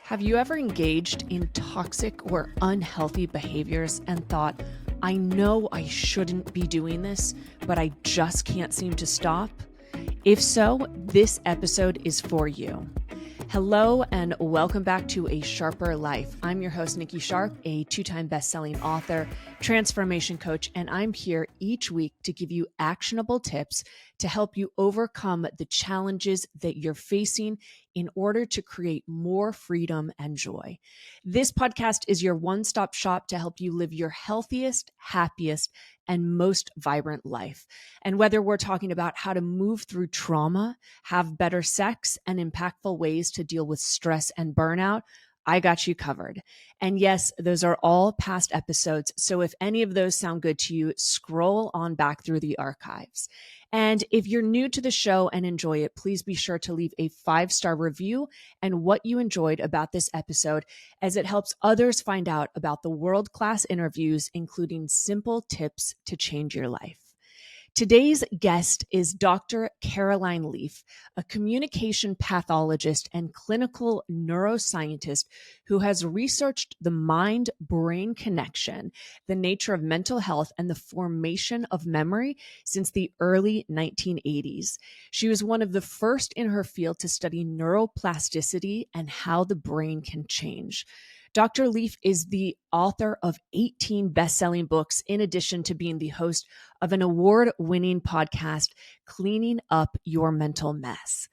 Have you ever engaged in toxic or unhealthy behaviors and thought, I know I shouldn't be doing this, but I just can't seem to stop? If so, this episode is for you. Hello and welcome back to A Sharper Life. I'm your host, Nikki Sharp, a two-time best-selling author, transformation coach, and I'm here each week to give you actionable tips to help you overcome the challenges that you're facing in order to create more freedom and joy. This podcast is your one-stop shop to help you live your healthiest, happiest, and most vibrant life. And whether we're talking about how to move through trauma, have better sex, and impactful ways to deal with stress and burnout, I got you covered. And yes, those are all past episodes. So if any of those sound good to you, scroll on back through the archives. And if you're new to the show and enjoy it, please be sure to leave a 5-star review and what you enjoyed about this episode, as it helps others find out about the world-class interviews, including simple tips to change your life. Today's guest is Dr. Caroline Leaf, a communication pathologist and clinical neuroscientist who has researched the mind-brain connection, the nature of mental health, and the formation of memory since the early 1980s. She was one of the first in her field to study neuroplasticity and how the brain can change. Dr. Leaf is the author of 18 best-selling books, in addition to being the host of an award-winning podcast, Cleaning Up Your Mental Mess.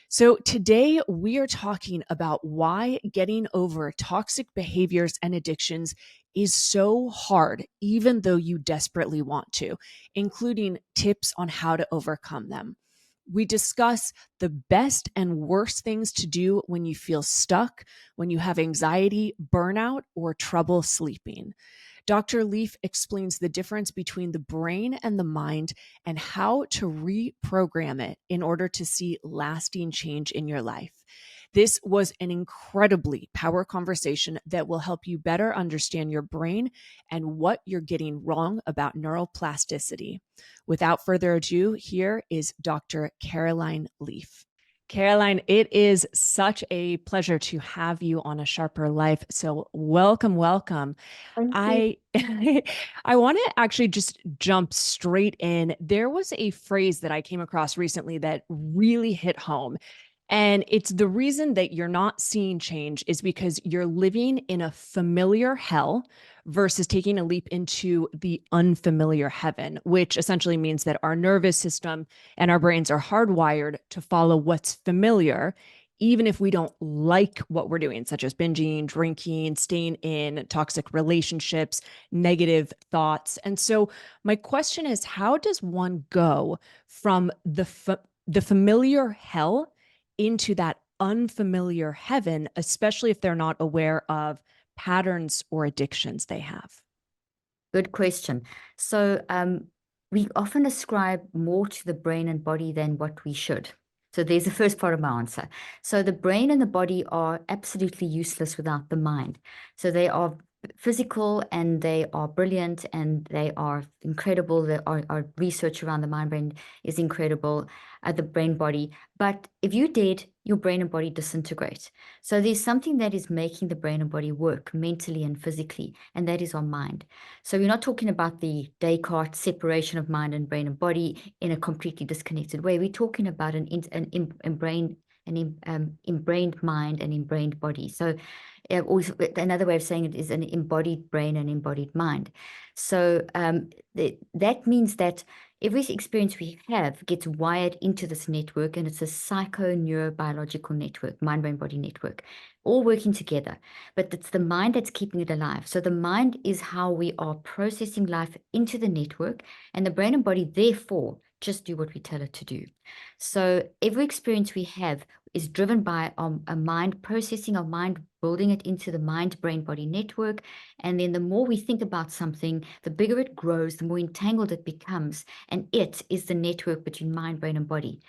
So today we are talking about why getting over toxic behaviors and addictions is so hard, even though you desperately want to, including tips on how to overcome them. We discuss the best and worst things to do when you feel stuck, when you have anxiety, burnout, or trouble sleeping. Dr. Leaf explains the difference between the brain and the mind and how to reprogram it in order to see lasting change in your life. This was an incredibly powerful conversation that will help you better understand your brain and what you're getting wrong about neuroplasticity. Without further ado, here is Dr. Caroline Leaf. Caroline, it is such a pleasure to have you on A Sharper Life. So welcome, welcome. Thank I I want to actually just jump straight in. There was a phrase that I came across recently that really hit home. And it's the reason that you're not seeing change is because you're living in a familiar hell versus taking a leap into the unfamiliar heaven, which essentially means that our nervous system and our brains are hardwired to follow what's familiar, even if we don't like what we're doing, such as binging, drinking, staying in toxic relationships, negative thoughts. And so my question is, how does one go from the familiar hell into that unfamiliar heaven, especially if they're not aware of patterns or addictions they have? Good question. So we often ascribe more to the brain and body than what we should. So there's the first part of my answer. So the brain and the body are absolutely useless without the mind. So they are physical and they are brilliant and they are incredible. Our research around the mind-brain is incredible at the brain-body. But if you're dead, your brain and body disintegrate. So there's something that is making the brain and body work mentally and physically, and that is our mind. So we're not talking about the Descartes separation of mind and brain and body in a completely disconnected way. We're talking about an inbrained mind and inbrained body. So also, another way of saying it is an embodied brain and embodied mind. So that means that every experience we have gets wired into this network, and it's a psycho-neurobiological network, mind-brain-body network, all working together. But it's the mind that's keeping it alive. So the mind is how we are processing life into the network, and the brain and body, therefore, just do what we tell it to do. So every experience we have is driven by a mind processing, our mind building it into the mind-brain-body network. And then the more we think about something, the bigger it grows, the more entangled it becomes. And it is the network between mind, brain, and body.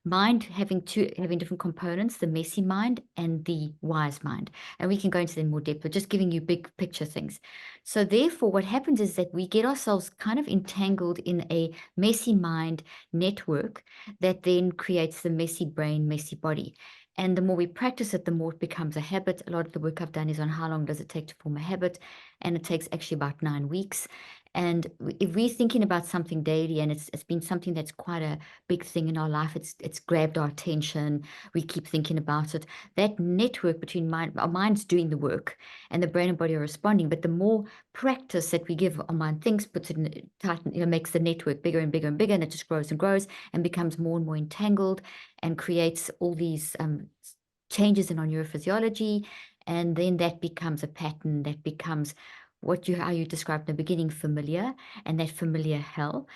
Mind having different components, the messy mind and the wise mind. And we can go into them in more depth, but just giving you big picture things. So therefore, what happens is that we get ourselves kind of entangled in a messy mind network that then creates the messy brain, messy body. And the more we practice it, the more it becomes a habit. A lot of the work I've done is on how long does it take to form a habit, and it takes actually about 9 weeks. And if we're thinking about something daily, and it's been something that's quite a big thing in our life, it's grabbed our attention. We keep thinking about it. That network between our mind's doing the work, and the brain and body are responding. But the more practice that we give, our mind thinks, puts it in tight, makes the network bigger and bigger and bigger, and it just grows and grows and becomes more and more entangled, and creates all these changes in our neurophysiology. And then that becomes a pattern that becomes how you described in the beginning, familiar, and that familiar hell.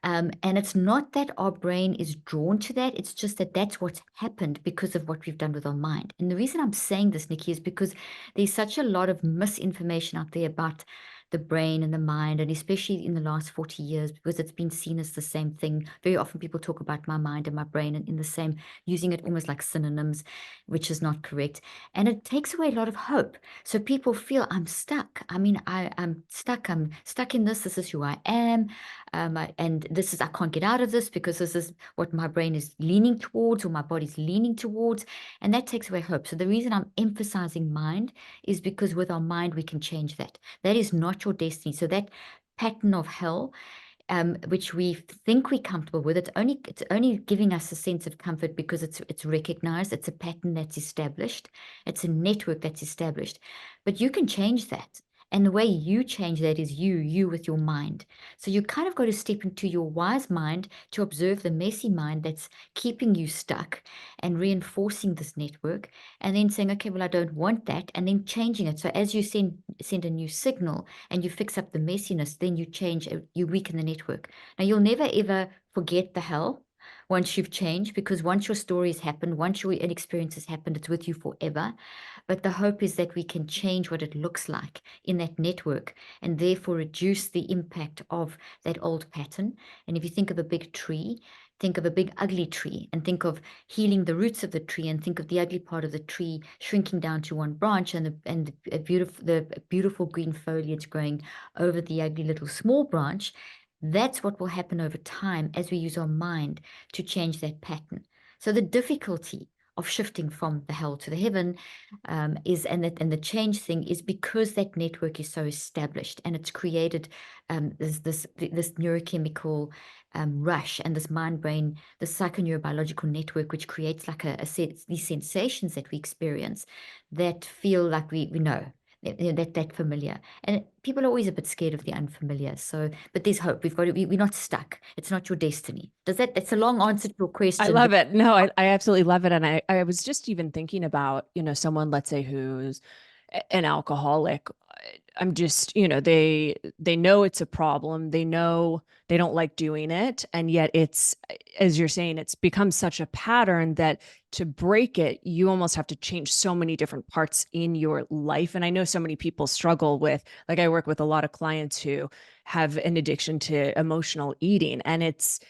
And it's not that our brain is drawn to that. It's just that that's what's happened because of what we've done with our mind. And the reason I'm saying this, Nikki, is because there's such a lot of misinformation out there about the brain and the mind, and especially in the last 40 years, because it's been seen as the same thing. Very often people talk about my mind and my brain and in the same, using it almost like synonyms, which is not correct. And it takes away a lot of hope. So people feel, I'm stuck. I mean, I'm stuck. I'm stuck in this. This is who I am. And this is, I can't get out of this because this is what my brain is leaning towards, or my body's leaning towards. And that takes away hope. So the reason I'm emphasizing mind is because with our mind, we can change that. That is not your destiny. So that pattern of hell, which we think we're comfortable with, it's only giving us a sense of comfort because it's recognized. It's a pattern that's established. It's a network that's established. But you can change that. And the way you change that is you with your mind. So you kind of got to step into your wise mind to observe the messy mind that's keeping you stuck and reinforcing this network, and then saying, okay, well, I don't want that, and then changing it. So as you send a new signal and you fix up the messiness, then you change, you weaken the network. Now, you'll never ever forget the hell once you've changed, because once your story has happened, once your experience has happened, it's with you forever. But the hope is that we can change what it looks like in that network, and therefore reduce the impact of that old pattern. And if you think of a big tree, think of a big ugly tree, and think of healing the roots of the tree, and think of the ugly part of the tree shrinking down to one branch, and the beautiful green foliage growing over the ugly little small branch. That's what will happen over time as we use our mind to change that pattern. So the difficulty of shifting from the hell to the heaven and the change thing is because that network is so established, and it's created this neurochemical rush, and this mind-brain, the psychoneurobiological network, which creates like these sensations that we experience that feel like we know. That familiar, and people are always a bit scared of the unfamiliar. So, but there's hope. We're not stuck. It's not your destiny. That's a long answer to your I question, love but it. No, I absolutely love it. And I was just even thinking about, someone, let's say, who's an alcoholic. I'm just, they know it's a problem. They know they don't like doing it. And yet it's, as you're saying, it's become such a pattern that to break it, you almost have to change so many different parts in your life. And I know so many people struggle with, like, I work with a lot of clients who have an addiction to emotional eating, and it's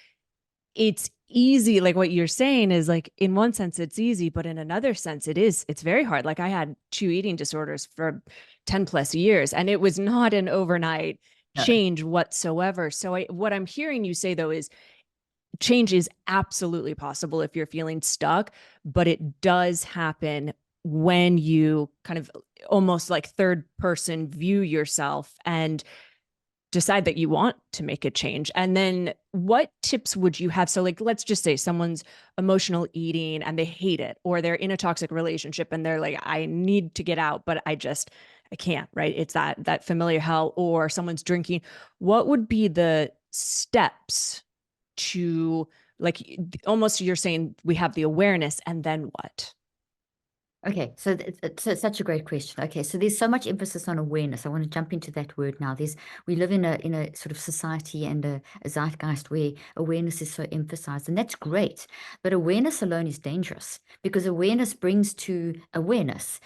easy. Like what you're saying is, like, in one sense it's easy, but in another sense it's very hard. Like, I had 2 eating disorders for 10 plus years, and it was not an overnight no. change whatsoever. So what I'm hearing you say, though, is change is absolutely possible if you're feeling stuck, but it does happen when you kind of almost like third person view yourself and decide that you want to make a change. And then what tips would you have? So, like, let's just say someone's emotional eating and they hate it, or they're in a toxic relationship and they're like, I need to get out, but I can't, right? It's that familiar hell. Or someone's drinking. What would be the steps to, like, almost, you're saying we have the awareness, and then what? Okay, so it's such a great question. Okay, so there's so much emphasis on awareness. I want to jump into that word now. We live in a sort of society and a zeitgeist where awareness is so emphasized, and that's great. But awareness alone is dangerous, because awareness brings to awareness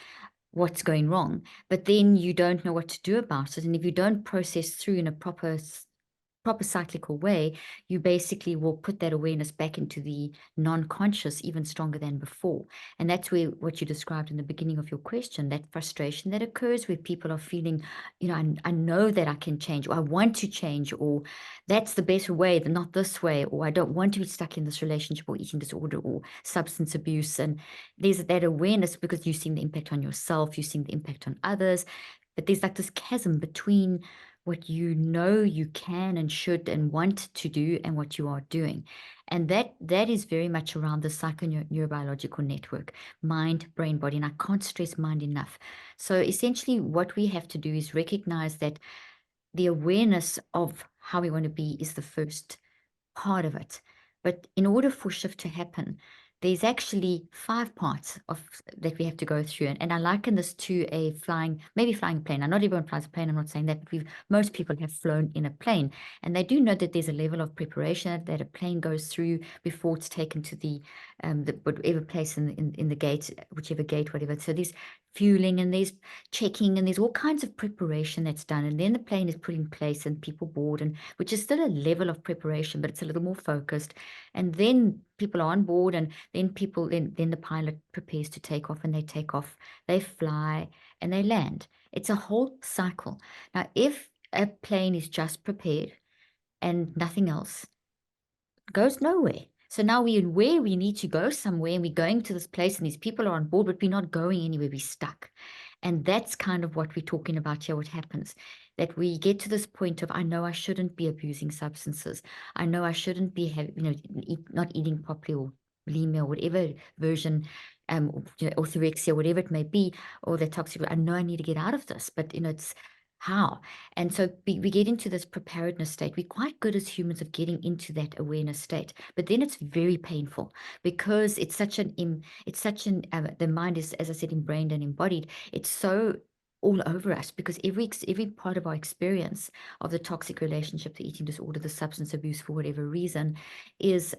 what's going wrong, but then you don't know what to do about it. And if you don't process through in a proper proper cyclical way, you basically will put that awareness back into the non-conscious even stronger than before. And that's where what you described in the beginning of your question, that frustration that occurs where people are feeling, I know that I can change, or I want to change, or that's the better way, not this way, or I don't want to be stuck in this relationship or eating disorder or substance abuse. And there's that awareness because you've seen the impact on yourself, you've seen the impact on others, but there's like this chasm between what you know you can and should and want to do and what you are doing. And that is very much around the neurobiological network, mind, brain, body. And I can't stress mind enough. So essentially what we have to do is recognize that the awareness of how we want to be is the first part of it. But in order for shift to happen, there's actually 5 parts that we have to go through. And I liken this to maybe flying a plane. Now, not everyone flies a plane. I'm not saying that, but most people have flown in a plane. And they do know that there's a level of preparation that a plane goes through before it's taken to the whatever place in the gate, whichever gate, whatever. So there's fueling and there's checking and there's all kinds of preparation that's done. And then the plane is put in place and people board, and which is still a level of preparation, but it's a little more focused. And then people are on board, and then the pilot prepares to take off, and they take off, they fly, and they land. It's a whole cycle. Now, if a plane is just prepared and nothing else, goes nowhere. So now where we need to go somewhere, and we're going to this place and these people are on board, but we're not going anywhere, we're stuck. And that's kind of what we're talking about here, what happens. That we get to this point of, I know I shouldn't be abusing substances. I know I shouldn't be not eating properly, or bulimia, or whatever version, orthorexia, whatever it may be, or the toxic. I know I need to get out of this, but it's how. And so we get into this preparedness state. We're quite good as humans of getting into that awareness state, but then it's very painful because it's such an the mind is, as I said, inbrained and embodied. It's so all over us because every part of our experience of the toxic relationship, the eating disorder, the substance abuse, for whatever reason, is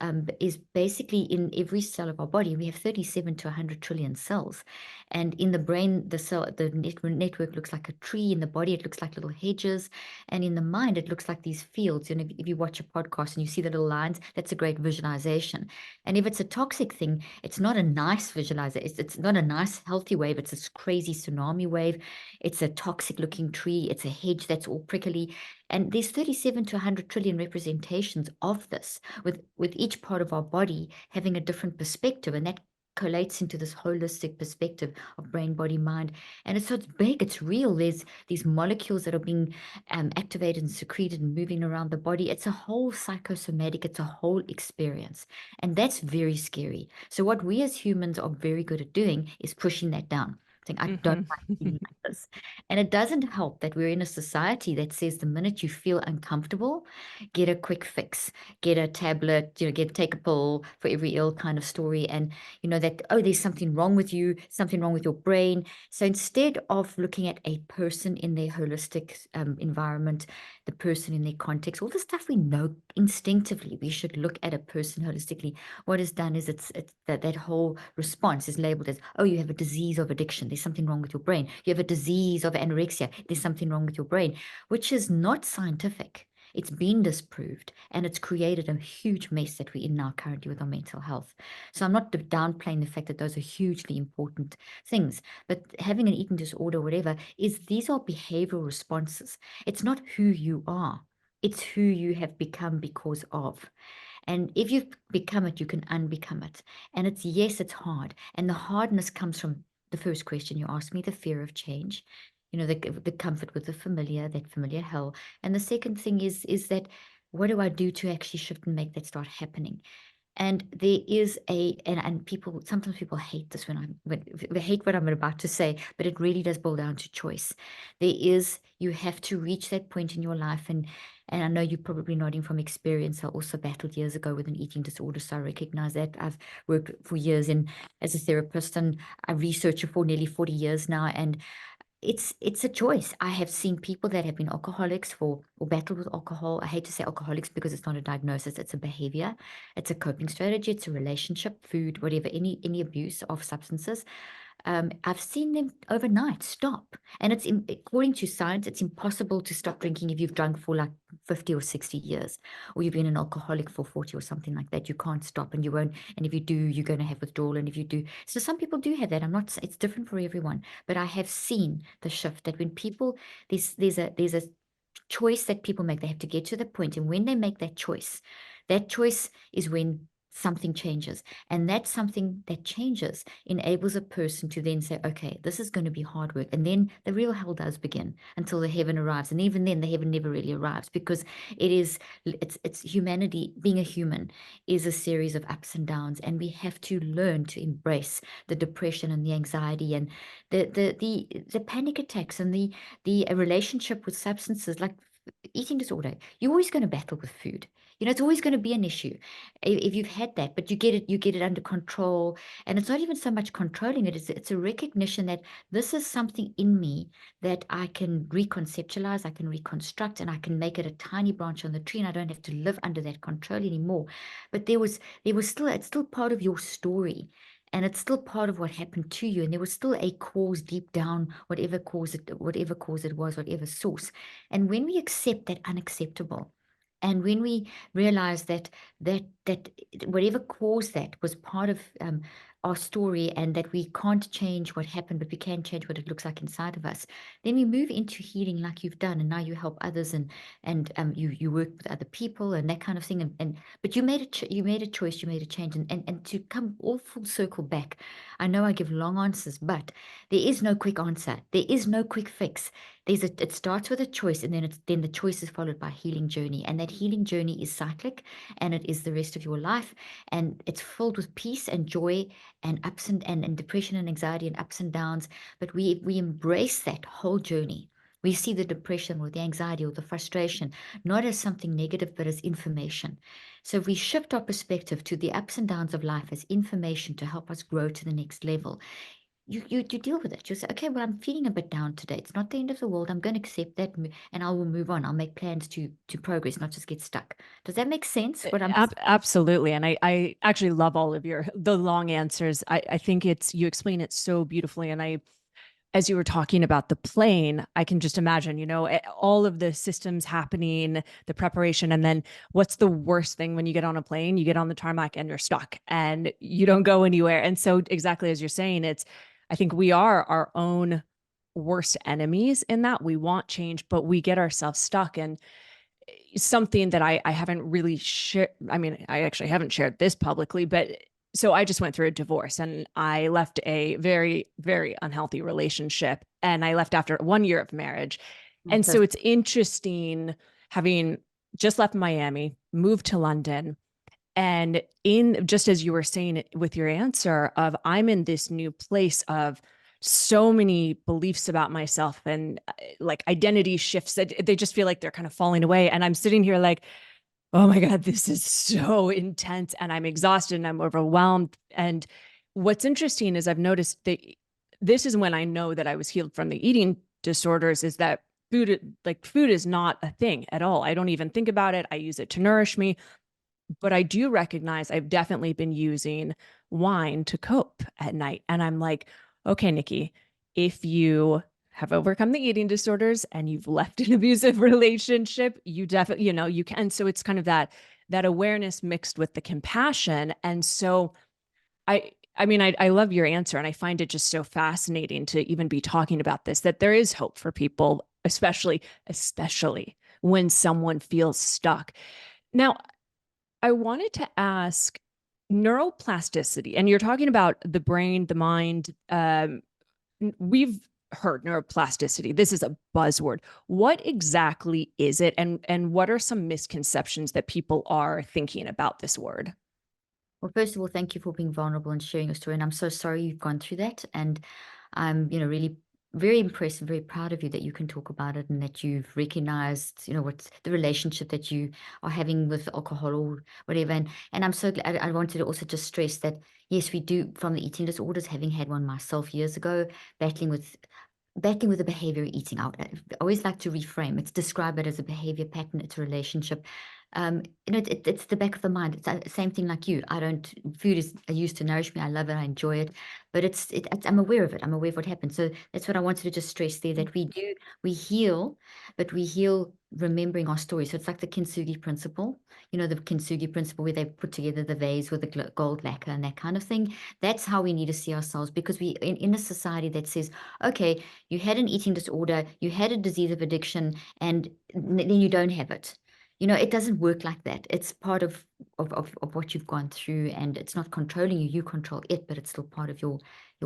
basically in every cell of our body. We have 37 to 100 trillion cells, and in the brain, the network looks like a tree. In the body, it looks like little hedges, and in the mind, it looks like these fields. And if you watch a podcast and you see the little lines, that's a great visualization. And if it's a toxic thing, it's not a nice visualization. It's not a nice healthy wave. It's this crazy tsunami wave. It's a toxic looking tree. It's a hedge that's all prickly. And there's 37 to 100 trillion representations of this, with each part of our body having a different perspective. And that collates into this holistic perspective of brain, body, mind. And it's big, it's real. There's these molecules that are being activated and secreted and moving around the body. It's a whole psychosomatic, it's a whole experience. And that's very scary. So what we as humans are very good at doing is pushing that down. Saying, I don't like feeling like this. And it doesn't help that we're in a society that says the minute you feel uncomfortable, get a quick fix, get a tablet, take a pill for every ill kind of story. And that, oh, there's something wrong with you, something wrong with your brain. So instead of looking at a person in their holistic environment, the person in their context, all the stuff we know instinctively, we should look at a person holistically. What is done is it's that whole response is labeled as, oh, you have a disease of addiction. There's something wrong with your brain. You have a disease of anorexia. There's something wrong with your brain, which is not scientific. It's been disproved, and it's created a huge mess that we're in now currently with our mental health. So I'm not downplaying the fact that those are hugely important things, but having an eating disorder, whatever, these are behavioral responses. It's not who you are. It's who you have become because of. And if you've become it, you can unbecome it. And yes, it's hard. And the hardness comes from the first question you asked me, the fear of change. The comfort with the familiar, that familiar hell. And the second thing is that what do I do to actually shift and make that start happening? And there is sometimes people hate this they hate what I'm about to say, but it really does boil down to choice. You have to reach that point in your life, and I know you're probably nodding from experience. I also battled years ago with an eating disorder, so I recognize that. I've worked for years as a therapist, and I researcher for nearly 40 years now, and it's a choice. I have seen people that have been alcoholics or battled with alcohol. I hate to say alcoholics because it's not a diagnosis, it's a behavior, it's a coping strategy, it's a relationship, food, whatever, any abuse of substances. I've seen them overnight stop. And according to science, it's impossible to stop drinking if you've drunk for like 50 or 60 years, or you've been an alcoholic for 40 or something like that. You can't stop, and you won't. And if you do, you're going to have withdrawal. And if you do, so some people do have that. It's different for everyone, but I have seen the shift that when people, there's a choice that people make. They have to get to the point, and when they make that choice is when something changes. And that something that changes enables a person to then say, okay, this is going to be hard work. And then the real hell does begin until the heaven arrives. And even then, the heaven never really arrives, because it's humanity. Being a human is a series of ups and downs. And we have to learn to embrace the depression and the anxiety and the panic attacks and the relationship with substances like eating disorder. You're always going to battle with food. It's always going to be an issue if you've had that, but you get it under control. And it's not even so much controlling it, it's a recognition that this is something in me that I can reconceptualize, I can reconstruct, and I can make it a tiny branch on the tree, and I don't have to live under that control anymore. But it's still part of your story. And it's still part of what happened to you. And there was still a cause deep down, whatever cause it was, whatever source. And when we accept that unacceptable, and when we realize that whatever caused that was part of our story, and that we can't change what happened, but we can change what it looks like inside of us, then we move into healing like you've done, and now you help others, and you work with other people and that kind of thing. But you made a choice, you made a change, and to come all full circle back. I know I give long answers, but there is no quick answer. There is no quick fix. It starts with a choice, and then the choice is followed by a healing journey, and that healing journey is cyclic, and it is the rest of your life, and it's filled with peace and joy and ups and depression and anxiety and ups and downs. But we embrace that whole journey. We see the depression or the anxiety or the frustration not as something negative, but as information. So if we shift our perspective to the ups and downs of life as information to help us grow to the next level, you deal with it. You say, okay, well, I'm feeling a bit down today. It's not the end of the world. I'm going to accept that, and I will move on. I'll make plans to progress, not just get stuck. Does that make sense? What I'm Absolutely. And I actually love all of the long answers. I think you explain it so beautifully. And as you were talking about the plane, I can just imagine, all of the systems happening, the preparation, and then what's the worst thing when you get on a plane? You get on the tarmac and you're stuck and you don't go anywhere. And so exactly as you're saying, I think we are our own worst enemies in that we want change, but we get ourselves stuck. And something that I haven't really shared. I mean, I actually haven't shared this publicly, but so I just went through a divorce, and I left a very, very unhealthy relationship, and I left after 1 year of marriage. And so it's interesting having just left Miami, moved to London, and just as you were saying with your answer of, I'm in this new place of so many beliefs about myself, and like identity shifts that they just feel like they're kind of falling away. And I'm sitting here like, oh my God, this is so intense, and I'm exhausted and I'm overwhelmed. And what's interesting is I've noticed that this is when I know that I was healed from the eating disorders, is that food is not a thing at all. I don't even think about it. I use it to nourish me. But I do recognize I've definitely been using wine to cope at night. And I'm like, okay, Nikki, if you have overcome the eating disorders and you've left an abusive relationship, you definitely, you can. So it's kind of that awareness mixed with the compassion. And so I mean, I love your answer, and I find it just so fascinating to even be talking about this, that there is hope for people, especially when someone feels stuck. Now, I wanted to ask, neuroplasticity, and you're talking about the brain, the mind. We've heard neuroplasticity. This is a buzzword. What exactly is it? And what are some misconceptions that people are thinking about this word? Well, first of all, thank you for being vulnerable and sharing your story. And I'm so sorry you've gone through that. And I'm, really very impressed and very proud of you that you can talk about it, and that you've recognized, what's the relationship that you are having with alcohol or whatever. And I'm so glad. I wanted to also just stress that, yes, we do, from the eating disorders, having had one myself years ago, battling with the behavior eating out. I always like to reframe it, describe it as a behavior pattern, it's a relationship. It's the back of the mind. It's the same thing like you. Food is I used to nourish me. I love it. I enjoy it, but I'm aware of it. I'm aware of what happened. So that's what I wanted to just stress there, that we heal, but we heal remembering our story. So it's like the kintsugi principle, the kintsugi principle where they put together the vase with the gold lacquer and that kind of thing. That's how we need to see ourselves, because we in a society that says, okay, you had an eating disorder, you had a disease of addiction, and then you don't have it. It doesn't work like that. It's part of what you've gone through, and it's not controlling you. You control it, but it's still part of your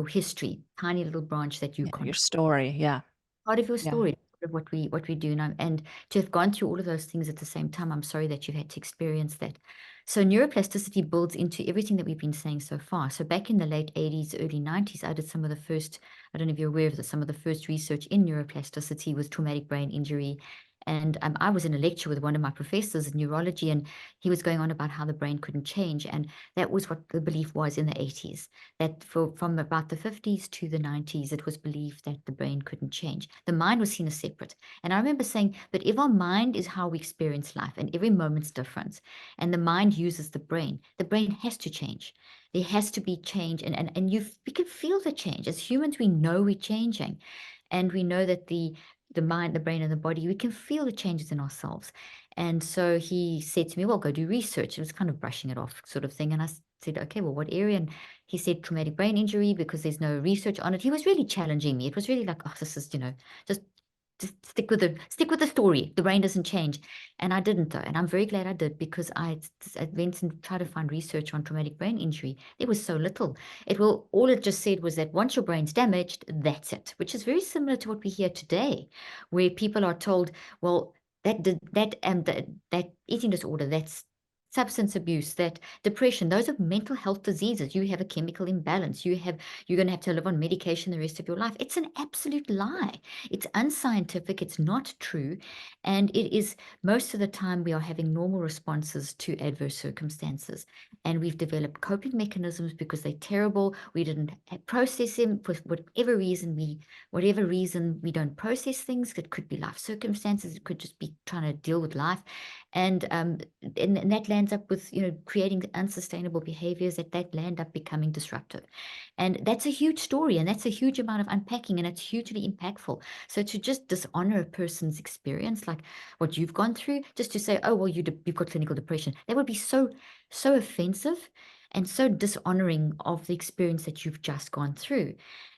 history, tiny little branch that you Yeah, your control, story. Yeah. part of your Yeah. story, part of what we do. And to have gone through all of those things at the same time, I'm sorry that you've had to experience that. So neuroplasticity builds into everything that we've been saying so far. So back in the late 80s, early 90s, I did some of the first, I don't know if you're aware of this, some of the first research in neuroplasticity was traumatic brain injury. And I was in a lecture with one of my professors in neurology, and he was going on about how the brain couldn't change. And that was what the belief was in the 80s, that from about the 50s to the 90s, it was believed that the brain couldn't change. The mind was seen as separate. And I remember saying, but if our mind is how we experience life, and every moment's different, and the mind uses the brain has to change. There has to be change. And we can feel the change. As humans, we know we're changing. And we know that the mind, the brain, and the body, we can feel the changes in ourselves. And so he said to me, well, go do research. It was kind of brushing it off sort of thing. And I said, okay, well, what area? And he said traumatic brain injury, because there's no research on it. He was really challenging me. It was really like, oh, this is, just stick with the story. The brain doesn't change. And I didn't, though. And I'm very glad I did, because I went and tried to find research on traumatic brain injury. There was so little. All it just said was that once your brain's damaged, that's it, which is very similar to what we hear today, where people are told, well, that eating disorder, that's substance abuse, that depression, those are mental health diseases. You have a chemical imbalance. You're going to have to live on medication the rest of your life. It's an absolute lie. It's unscientific. It's not true. And it is, most of the time, we are having normal responses to adverse circumstances. And we've developed coping mechanisms because they're terrible. We didn't process them for whatever reason. We don't process things. It could be life circumstances. It could just be trying to deal with life. And that lands up with creating unsustainable behaviors that land up becoming disruptive. And that's a huge story, and that's a huge amount of unpacking, and it's hugely impactful. So to just dishonor a person's experience, like what you've gone through, just to say, oh well, you've got clinical depression, that would be so offensive and so dishonoring of the experience that you've just gone through.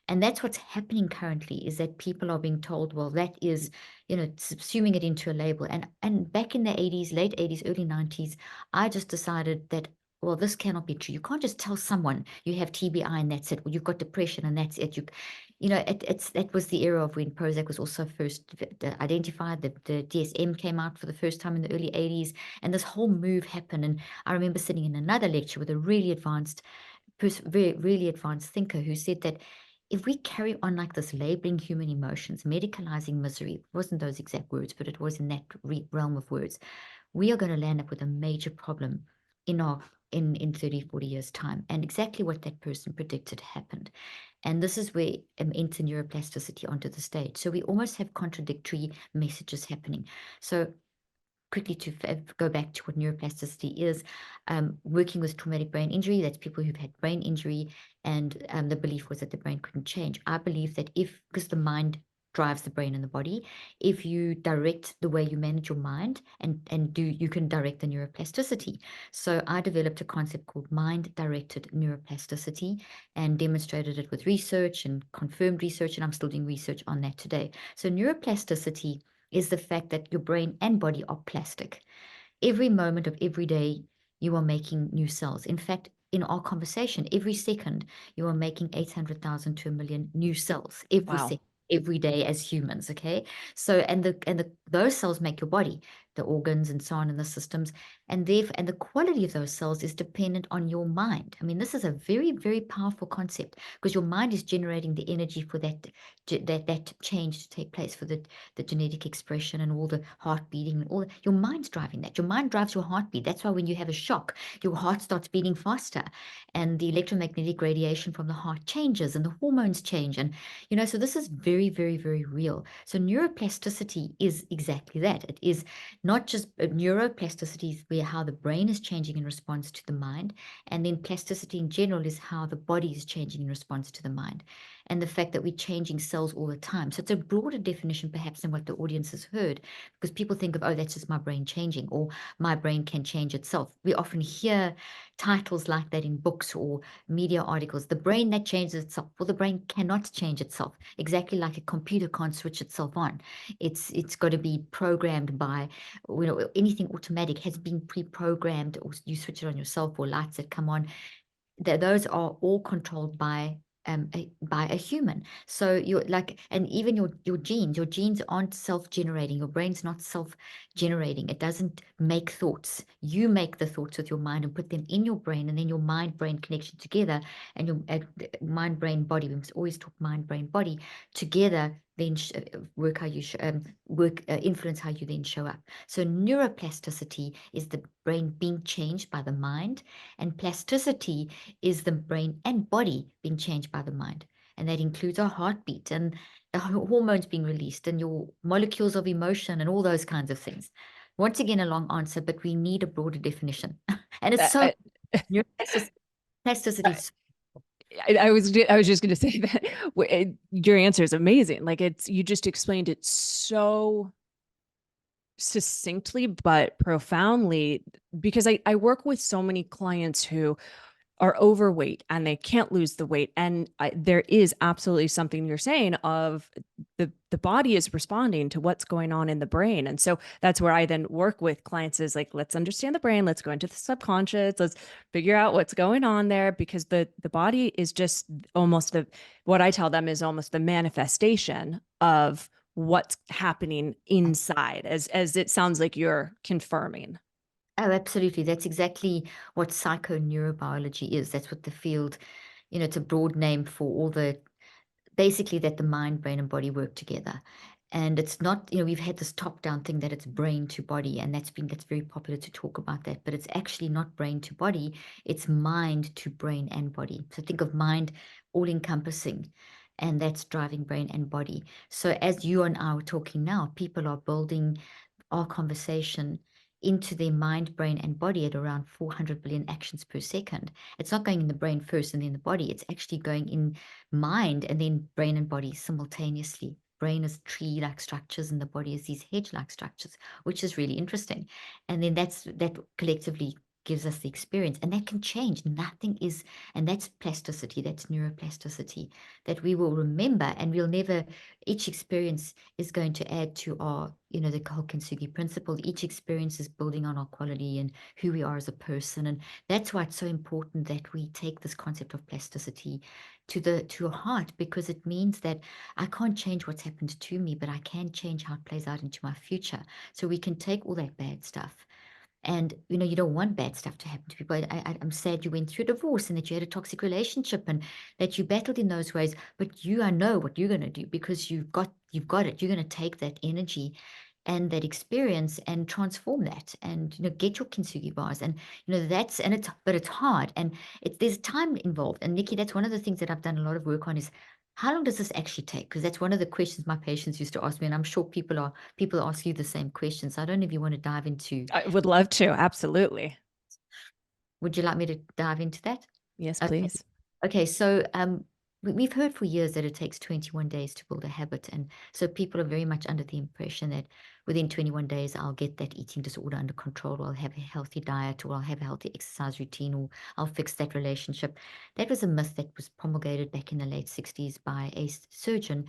And that's what's happening currently, is that people are being told, well, that is, subsuming it into a label. And back in the 80s, late 80s, early 90s, I just decided that, well, this cannot be true. You can't just tell someone you have TBI and that's it. Well, you've got depression and that's it. That was the era of when Prozac was also first identified. The DSM came out for the first time in the early 80s, and this whole move happened. And I remember sitting in another lecture with a really advanced really advanced thinker who said that if we carry on like this, labeling human emotions, medicalizing misery, it wasn't those exact words, but it was in that realm of words, we are going to land up with a major problem in 30, 40 years time. And exactly what that person predicted happened. And this is where enter neuroplasticity onto the stage. So we almost have contradictory messages happening. So quickly to go back to what neuroplasticity is, working with traumatic brain injury, that's people who've had brain injury, and the belief was that the brain couldn't change. I believe that because the mind drives the brain and the body, if you direct the way you manage your mind you can direct the neuroplasticity. So I developed a concept called mind-directed neuroplasticity and demonstrated it with research and confirmed research, and I'm still doing research on that today. So neuroplasticity is the fact that your brain and body are plastic. Every moment of every day, you are making new cells. In fact, in our conversation, every second, you are making 800,000 to a million new cells every Wow. second, every day as humans. Okay. So, those cells make your body, the organs and so on in the systems. and therefore, and the quality of those cells is dependent on your mind. I mean, this is a very, very powerful concept, because your mind is generating the energy for that change to take place, for the genetic expression and all the heart beating and all. Your mind's driving that. Your mind drives your heartbeat. That's why when you have a shock, your heart starts beating faster, and the electromagnetic radiation from the heart changes, and the hormones change, and so this is very, very, very real. So neuroplasticity is exactly that. It is not just neuroplasticity is where how the brain is changing in response to the mind, and then plasticity in general is how the body is changing in response to the mind, and the fact that we're changing cells all the time. So it's a broader definition perhaps than what the audience has heard, because people think of, oh, that's just my brain changing, or my brain can change itself. We often hear titles like that in books or media articles: the brain that changes itself. Well, the brain cannot change itself, exactly like a computer can't switch itself on. It's got to be programmed by, anything automatic has been pre-programmed, or you switch it on yourself, or lights that come on. Those are all controlled by a human. So you're like, and even your genes aren't self-generating. Your brain's not self-generating. It doesn't make thoughts. You make the thoughts with your mind and put them in your brain, and then your mind-brain connection together, and your mind-brain-body. We must always talk mind-brain-body together. Then work how you influence how you then show up. So neuroplasticity is the brain being changed by the mind, and plasticity is the brain and body being changed by the mind. And that includes our heartbeat and the hormones being released and your molecules of emotion and all those kinds of things. Once again, a long answer, but we need a broader definition. And it's so, I, neuroplasticity is I was just going to say that your answer is amazing. Like, you just explained it so succinctly but profoundly, because I work with so many clients who are overweight and they can't lose the weight. And there is absolutely something you're saying of the body is responding to what's going on in the brain. And so that's where I then work with clients, is like, let's understand the brain. Let's go into the subconscious. Let's figure out what's going on there, because the body is just almost what I tell them is almost the manifestation of what's happening inside, as it sounds like you're confirming. Oh, absolutely. That's exactly what psychoneurobiology is. That's what the field, it's a broad name for all basically that the mind, brain, and body work together. And it's not, we've had this top-down thing that it's brain to body, and that's very popular to talk about that, but it's actually not brain to body, it's mind to brain and body. So think of mind all-encompassing, and that's driving brain and body. So as you and I are talking now, people are building our conversation into their mind, brain, and body at around 400 billion actions per second. It's not going in the brain first and then the body. It's actually going in mind and then brain and body simultaneously. Brain is tree-like structures and the body is these hedge-like structures, which is really interesting. And then that collectively gives us the experience, and that can change. Nothing is, and that's plasticity, that's neuroplasticity, that we will remember, and we'll never, each experience is going to add to our, the whole Kintsugi principle. Each experience is building on our quality and who we are as a person. And that's why it's so important that we take this concept of plasticity to a heart, because it means that I can't change what's happened to me, but I can change how it plays out into my future. So we can take all that bad stuff. And you don't want bad stuff to happen to people. I'm sad you went through a divorce and that you had a toxic relationship and that you battled in those ways. But I know what you're going to do, because you've got it. You're going to take that energy and that experience and transform that, and get your kintsugi bars, and it's hard, and there's time involved. And Nikki, that's one of the things that I've done a lot of work on, is how long does this actually take? Because that's one of the questions my patients used to ask me, and I'm sure people ask you the same questions. I don't know if you want to dive into. I would love to. Absolutely. Would you like me to dive into that? Yes, Okay. please. Okay, so we've heard for years that it takes 21 days to build a habit. And so people are very much under the impression that within 21 days, I'll get that eating disorder under control, or I'll have a healthy diet, or I'll have a healthy exercise routine, or I'll fix that relationship. That was a myth that was promulgated back in the late 60s by a surgeon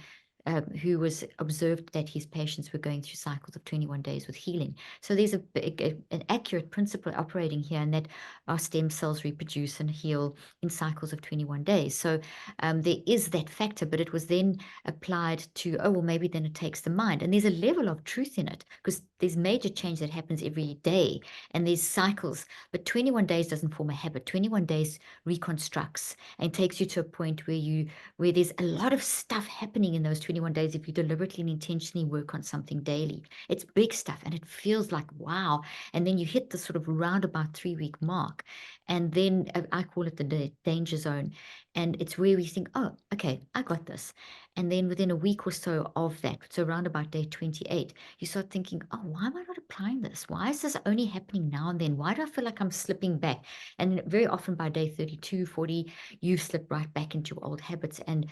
who was observed that his patients were going through cycles of 21 days with healing. So there's an accurate principle operating here, and that our stem cells reproduce and heal in cycles of 21 days. So there is that factor, but it was then applied to, oh, well, maybe then it takes the mind. And there's a level of truth in it, because there's major change that happens every day, and there's cycles, but 21 days doesn't form a habit. 21 days reconstructs and takes you to a point where there's a lot of stuff happening in those 21 days if you deliberately and intentionally work on something daily. It's big stuff, and it feels like wow. And then you hit the sort of roundabout 3-week mark, and then I call it the danger zone, and it's where we think, oh, okay, I got this. And then within a week or so of that, so around about day 28, you start thinking, oh, why am I not applying this? Why is this only happening now and then? Why do I feel like I'm slipping back? And very often by day 32, 40, you slip right back into old habits, and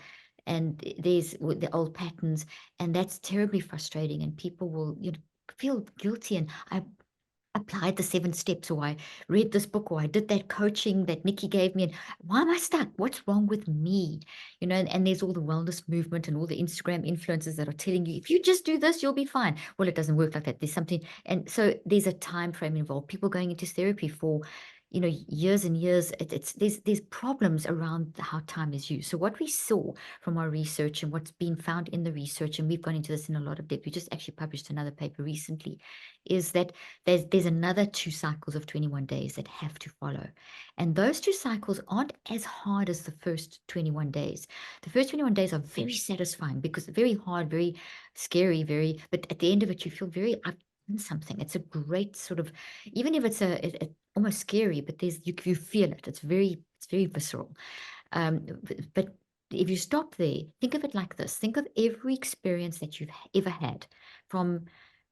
there's the old patterns, and that's terribly frustrating. And people will, feel guilty. And I applied the 7 steps, or I read this book, or I did that coaching that Nikki gave me, and why am I stuck? What's wrong with me? And there's all the wellness movement and all the Instagram influencers that are telling you, if you just do this, you'll be fine. Well, it doesn't work like that. There's something, and so there's a time frame involved. People going into therapy for years and years. There's problems around how time is used. So what we saw from our research and what's been found in the research, and we've gone into this in a lot of depth, we just actually published another paper recently, is that there's another 2 cycles of 21 days that have to follow. And those 2 cycles aren't as hard as the first 21 days. The first 21 days are very satisfying, because very hard, very scary, but at the end of it, you feel very up in something. It's a great sort of, even if it's almost scary, but you feel it. It's very visceral. But if you stop there, think of it like this. Think of every experience that you've ever had, from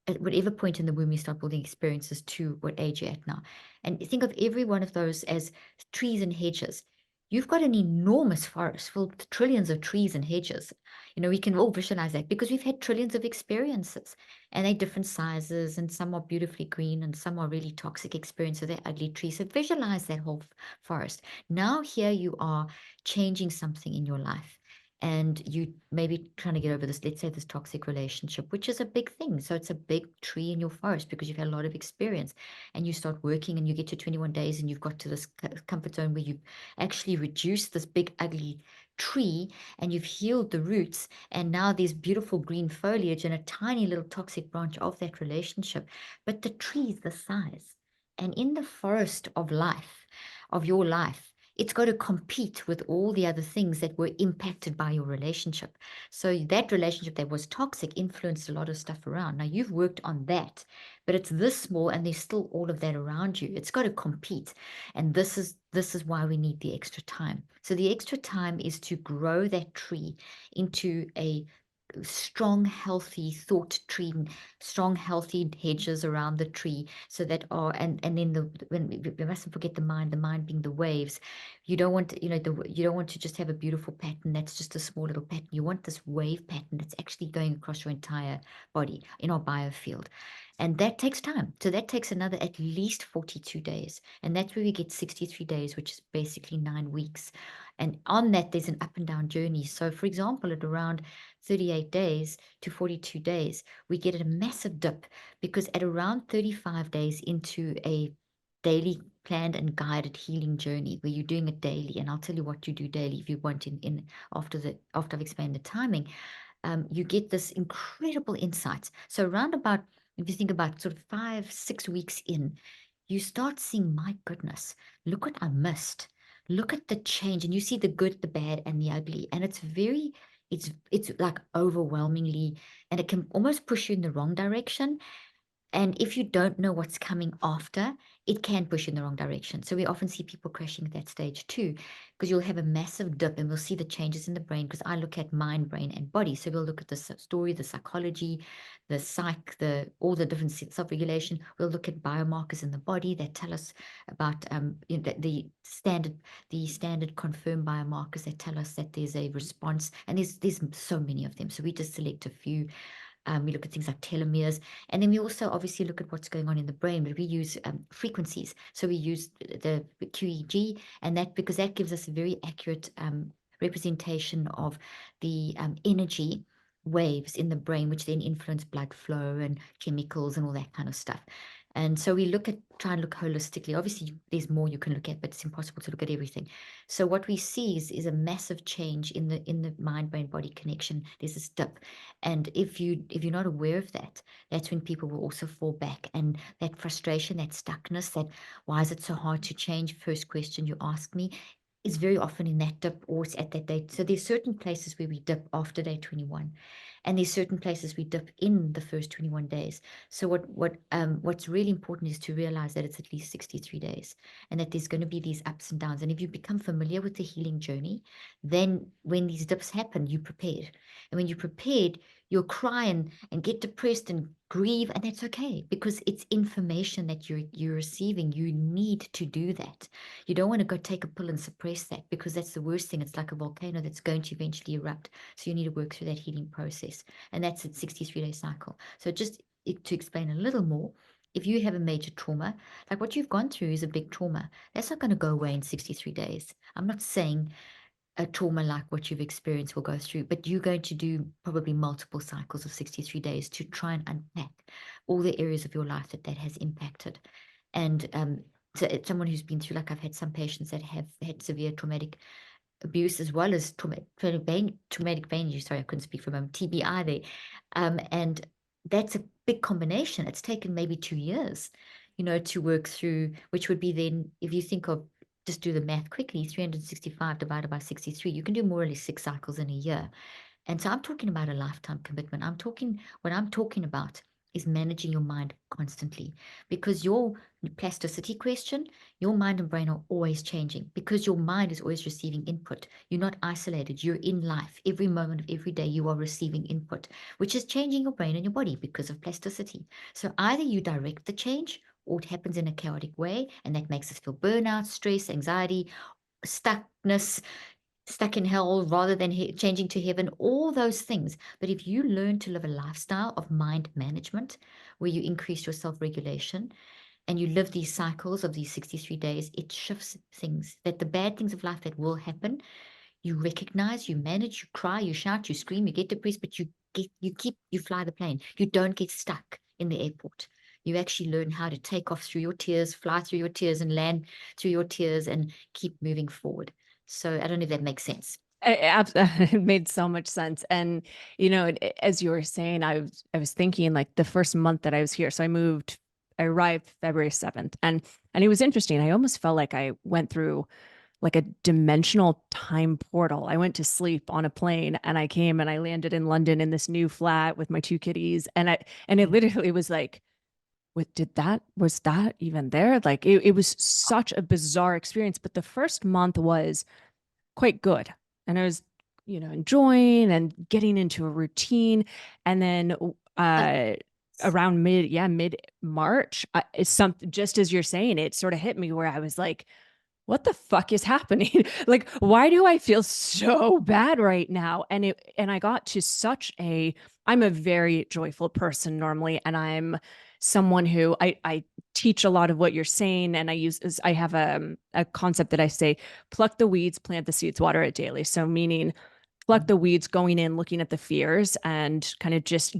at whatever point in the womb you start building experiences to what age you're at now. And think of every one of those as trees and hedges. You've got an enormous forest filled with trillions of trees and hedges. We can all visualize that, because we've had trillions of experiences, and they're different sizes, and some are beautifully green and some are really toxic experiences. They're ugly trees. So visualize that whole forest. Now here you are changing something in your life, and you maybe trying to get over this, let's say this toxic relationship, which is a big thing. So it's a big tree in your forest, because you've had a lot of experience, and you start working, and you get to 21 days, and you've got to this comfort zone where you've actually reduced this big ugly tree, and you've healed the roots, and now there's beautiful green foliage and a tiny little toxic branch of that relationship, but the tree's the size. And in the forest of life, of your life, it's got to compete with all the other things that were impacted by your relationship. So that relationship that was toxic influenced a lot of stuff around. Now you've worked on that, but it's this small, and there's still all of that around you. It's got to compete. And this is why we need the extra time. So the extra time is to grow that tree into a strong, healthy thought tree, strong, healthy hedges around the tree, so that are, and then we mustn't forget the mind being the waves. You don't want to, you don't want to just have a beautiful pattern that's just a small little pattern. You want this wave pattern that's actually going across your entire body in our biofield. And that takes time. So that takes another at least 42 days. And that's where we get 63 days, which is basically 9 weeks. And on that, there's an up and down journey. So for example, at around 38 days to 42 days, we get a massive dip, because at around 35 days into a daily planned and guided healing journey, where you're doing it daily, and I'll tell you what you do daily if you want in after I've explained the timing, you get this incredible insights. So around about, if you think about sort of 5-6 weeks in, you start seeing, my goodness, look what I missed. Look at the change, and you see the good, the bad, and the ugly. And it's like overwhelmingly, and it can almost push you in the wrong direction. And if you don't know what's coming after, it can push you in the wrong direction. So we often see people crashing at that stage too, because you'll have a massive dip, and we'll see the changes in the brain, because I look at mind, brain, and body. So we'll look at the story, the psychology, the psych, all the different self-regulation. We'll look at biomarkers in the body that tell us about the standard confirmed biomarkers that tell us that there's a response. And there's so many of them. So we just select a few. We look at things like telomeres, and then we also obviously look at what's going on in the brain, but we use frequencies. So we use the QEEG, and that, because that gives us a very accurate representation of the energy waves in the brain, which then influence blood flow and chemicals and all that kind of stuff. And so we try and look holistically. Obviously, there's more you can look at, but it's impossible to look at everything. So what we see is a massive change in the mind brain body connection. There's this dip, and if you're not aware of that, that's when people will also fall back, and that frustration, that stuckness, that why is it so hard to change? First question you ask me is very often in that dip or it's at that date. So there's certain places where we dip after day 21. And there's certain places we dip in the first 21 days. So what's really important is to realize that it's at least 63 days and that there's going to be these ups and downs. And if you become familiar with the healing journey, then when these dips happen, you're prepared. And when you're prepared, you'll cry and get depressed and grieve, and that's okay because it's information that you're receiving. You need to do that. You don't want to go take a pill and suppress that because that's the worst thing. It's like a volcano that's going to eventually erupt. So you need to work through that healing process. And that's a 63-day cycle. So just to explain a little more, if you have a major trauma, like what you've gone through is a big trauma, that's not going to go away in 63 days. I'm not saying a trauma like what you've experienced will go through, but you're going to do probably multiple cycles of 63 days to try and unpack all the areas of your life that has impacted. And so it's someone who's been through, like I've had some patients that have had severe traumatic abuse as well as traumatic brain injury. Sorry, I couldn't speak for a moment. TBI there. And that's a big combination. It's taken maybe 2 years, to work through, which would be then, if you think of, just do the math quickly, 365 divided by 63, you can do more or less 6 cycles in a year. And so I'm talking about a lifetime commitment. What I'm talking about is managing your mind constantly, because your plasticity question, your mind and brain are always changing because your mind is always receiving input. You're not isolated. You're in life. Every moment of every day, you are receiving input, which is changing your brain and your body because of plasticity. So either you direct the change or it happens in a chaotic way, and that makes us feel burnout, stress, anxiety, stuckness, stuck in hell rather than changing to heaven, all those things. But if you learn to live a lifestyle of mind management where you increase your self-regulation and you live these cycles of these 63 days, it shifts things. That the bad things of life that will happen, you recognize, you manage, you cry, you shout, you scream, you get depressed, but you fly the plane. You don't get stuck in the airport. You actually learn how to take off through your tears, fly through your tears, and land through your tears and keep moving forward. So I don't know if that makes sense. It made so much sense. And, as you were saying, I was thinking like the first month that I was here. So I arrived February 7th, and it was interesting. I almost felt like I went through like a dimensional time portal. I went to sleep on a plane and I came and I landed in London in this new flat with my 2 kitties. And it literally was like, was that even there? Like it was such a bizarre experience. But the first month was quite good. And I was, enjoying and getting into a routine. And then around mid March, it's something, just as you're saying, it sort of hit me where I was like, what the fuck is happening? Like, why do I feel so bad right now? And I got to I'm a very joyful person normally. And I'm someone who I teach a lot of what you're saying. And I have a concept that I say, pluck the weeds, plant the seeds, water it daily. So meaning pluck the weeds, going in, looking at the fears and kind of just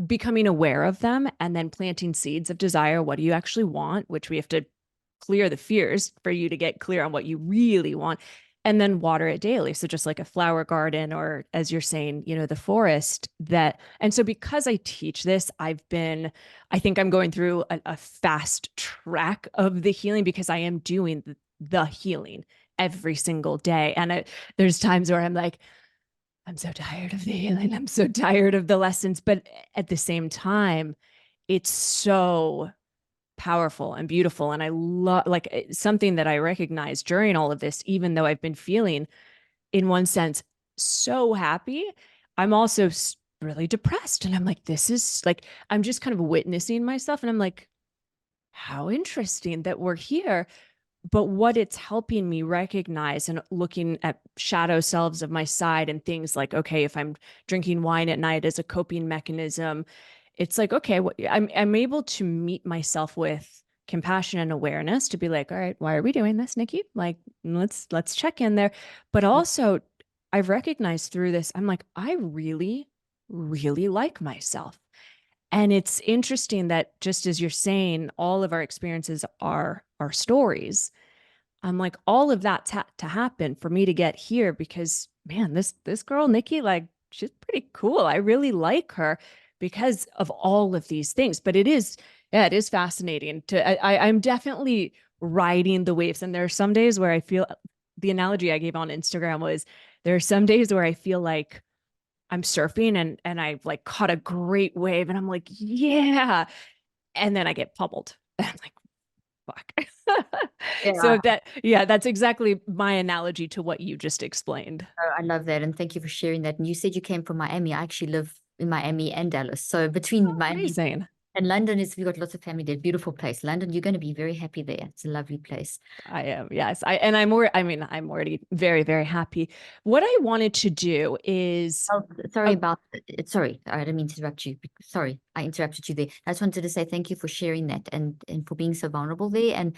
becoming aware of them, and then planting seeds of desire. What do you actually want? Which we have to clear the fears for you to get clear on what you really want, and then water it daily. So just like a flower garden, or as you're saying, the forest. And so because I teach this, I think I'm going through a fast track of the healing because I am doing the healing every single day. And there's times where I'm like, I'm so tired of the healing. I'm so tired of the lessons. But at the same time, it's so powerful and beautiful. And I love, like, something that I recognized during all of this, even though I've been feeling, in one sense, so happy, I'm also really depressed. And I'm like, this is like, I'm just kind of witnessing myself. And I'm like, how interesting that we're here. But what it's helping me recognize, and looking at shadow selves of my side and things like, okay, if I'm drinking wine at night as a coping mechanism, it's like, okay, I'm able to meet myself with compassion and awareness to be like, all right, why are we doing this, Nikki? Like, let's check in there. But also I've recognized through this, I'm like, I really, really like myself. And it's interesting that just as you're saying, all of our experiences are our stories. I'm like, all of that's had to happen for me to get here because man, this girl, Nikki, like she's pretty cool. I really like her because of all of these things. But it is, yeah, it is fascinating I'm definitely riding the waves. And there are some days where I feel the analogy I gave on Instagram was there are some days where I feel like I'm surfing and I've like caught a great wave and I'm like, yeah. And then I get pummeled. And I'm like, fuck. Yeah, So yeah, that's exactly my analogy to what you just explained. I love that. And thank you for sharing that. And you said you came from Miami. I actually live in Miami and Dallas. So between Miami Amazing. and London is, we've got lots of family there. Beautiful place. London, you're going to be very happy there. It's a lovely place. I am. Yes. I'm already very, very happy. What I wanted to do is, Oh, sorry uh, about it. Sorry, I didn't mean to interrupt you. Sorry, I interrupted you there. I just wanted to say thank you for sharing that and for being so vulnerable there and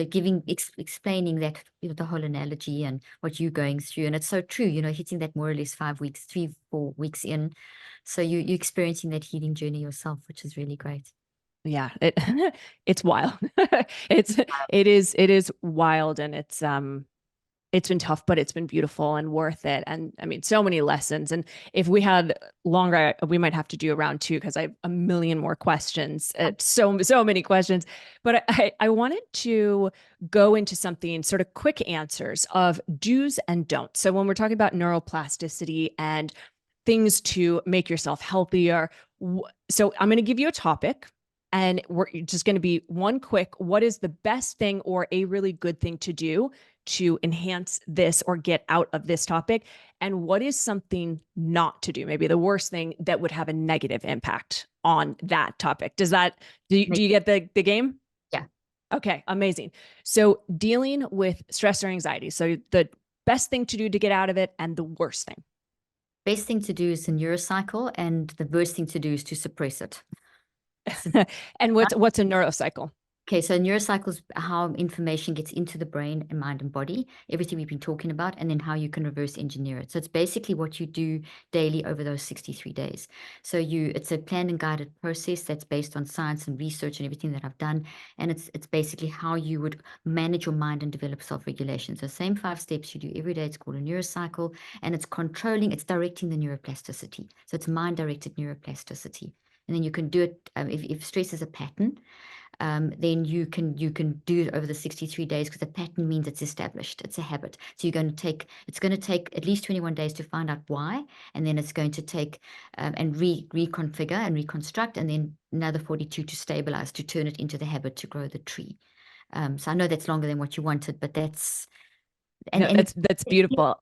giving explaining that the whole analogy and what you're going through. And it's so true, hitting that more or less 5 weeks, 3-4 weeks in. So you're experiencing that healing journey yourself, which is really great. yeah, it's wild. It is wild and it's been tough, but it's been beautiful and worth it. And I mean, so many lessons. And if we had longer, we might have to do a round two because I have a million more questions. So many questions. But I wanted to go into something sort of quick answers of do's and don'ts. So when we're talking about neuroplasticity and things to make yourself healthier, so I'm going to give you a topic. And we're just going to be one quick, what is the best thing or a really good thing to do to enhance this or get out of this topic? And what is something not to do? Maybe the worst thing that would have a negative impact on that topic. Do you get the game? Yeah. Okay, amazing. So dealing with stress or anxiety. So the best thing to do to get out of it and the worst thing. Best thing to do is the NeuroCycle, and the worst thing to do is to suppress it. And what's a NeuroCycle? Okay, so NeuroCycle is how information gets into the brain and mind and body, everything we've been talking about, and then how you can reverse engineer it. So it's basically what you do daily over those 63 days. So it's a planned and guided process that's based on science and research and everything that I've done. And it's basically how you would manage your mind and develop self-regulation. So same 5 steps you do every day. It's called a NeuroCycle, and it's directing the neuroplasticity. So it's mind-directed neuroplasticity. And then you can do it if stress is a pattern. Then you can do it over the 63 days because the pattern means it's established. It's a habit. So it's going to take at least 21 days to find out why, and then it's going to take and reconfigure and reconstruct, and then another 42 to stabilize, to turn it into the habit to grow the tree. So I know that's longer than what you wanted, but that's No, that's beautiful.